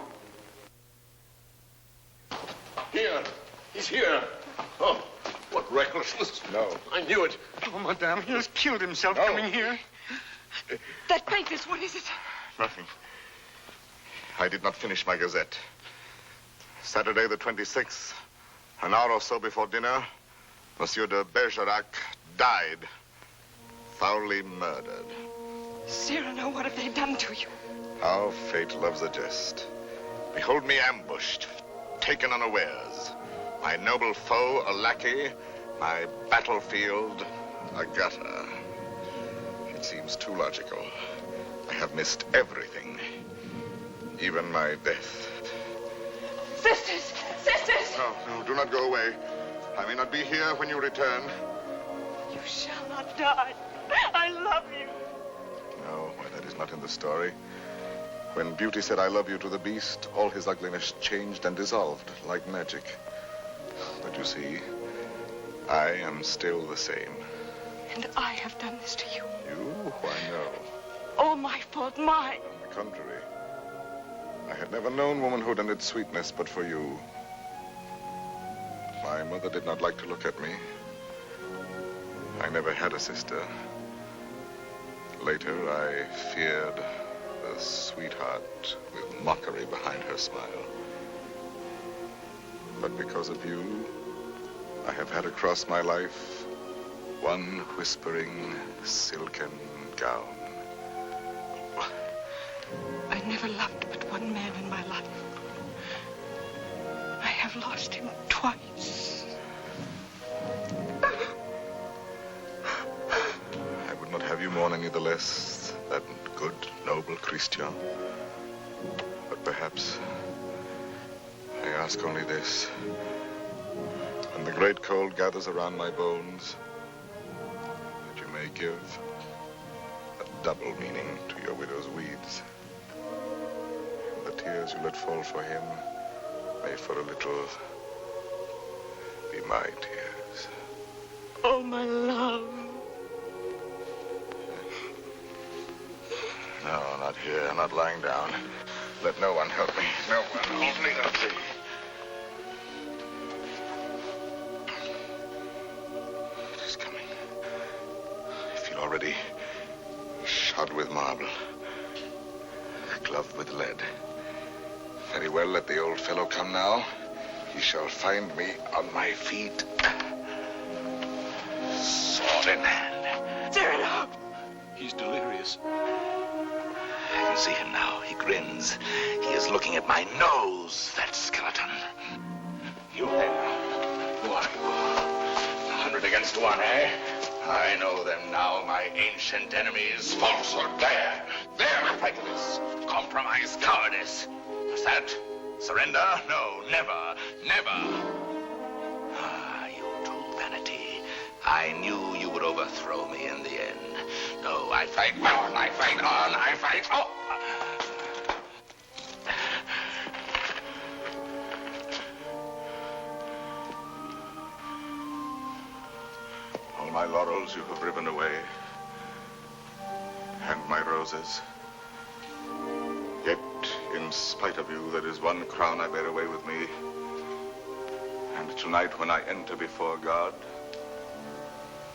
Here. He's here. Oh, what recklessness. No. I knew it. Oh, madame, he has killed himself coming here. That papers, what is it? Nothing. I did not finish my gazette. Saturday the 26th, an hour or so before dinner, Monsieur de Bergerac died. Foully murdered. Cyrano, what have they done to you? How fate loves a jest. Behold me ambushed, taken unawares. My noble foe, a lackey, my battlefield, A gutter. It seems too logical. I have missed everything. Even my death. Sisters! Sisters! No, do not go away. I may not be here when you return. You shall not die. I love you. No, why, that is not in the story. When Beauty said I love you to the beast, all his ugliness changed and dissolved like magic. But you see, I am still the same. And I have done this to you. You? Why, no. All my fault, mine. On the contrary. I had never known womanhood and its sweetness but for you. My mother did not like to look at me. I never had a sister. Later, I feared the sweetheart with mockery behind her smile. But because of you, I have had across my life one whispering silken gown. I never loved but one man in my life. I have lost him twice. I would not have you mourn any the less, that good, noble Christian. But perhaps I ask only this. When the great cold gathers around my bones, that you may give a double meaning to your widow's weeds. And the tears you let fall for him may for a little be my tears. Oh, my love. No, not here, not lying down. Let no one help me. No one, only the sea. It is coming. I feel already shod with marble, gloved with lead. Very well, let the old fellow come now. He shall find me on my feet, sword in hand. Cyrano! He's delirious. I can see him now. He grins. He is looking at my nose, that skeleton. You there. Who are you? 100 against 1, eh? I know them now, my ancient enemies. Falsehood, there. There, prejudice. Compromise, cowardice. What's that? Surrender? No, never, never. Ah, you true vanity. I knew you would overthrow me in the end. No, I fight on, I fight on, I fight on. All my laurels you have riven away, and my roses. Yet, in spite of you, there is one crown I bear away with me. And tonight, when I enter before God,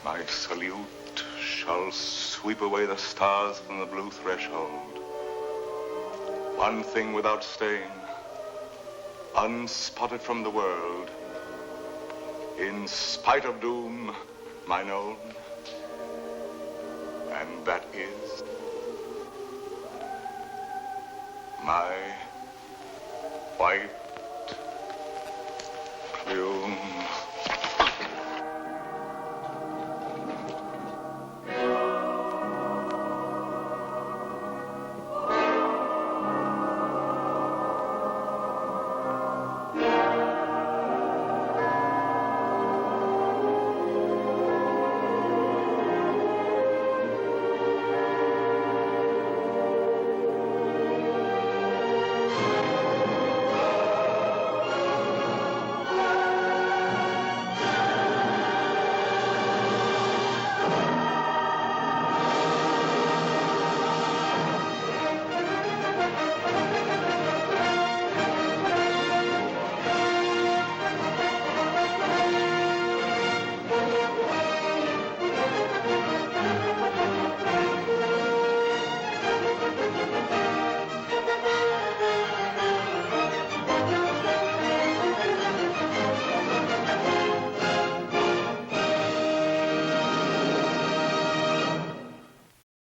my salute shall sweep away the stars from the blue threshold. One thing without stain, unspotted from the world, in spite of doom, mine own, and that is my white Cleopatra.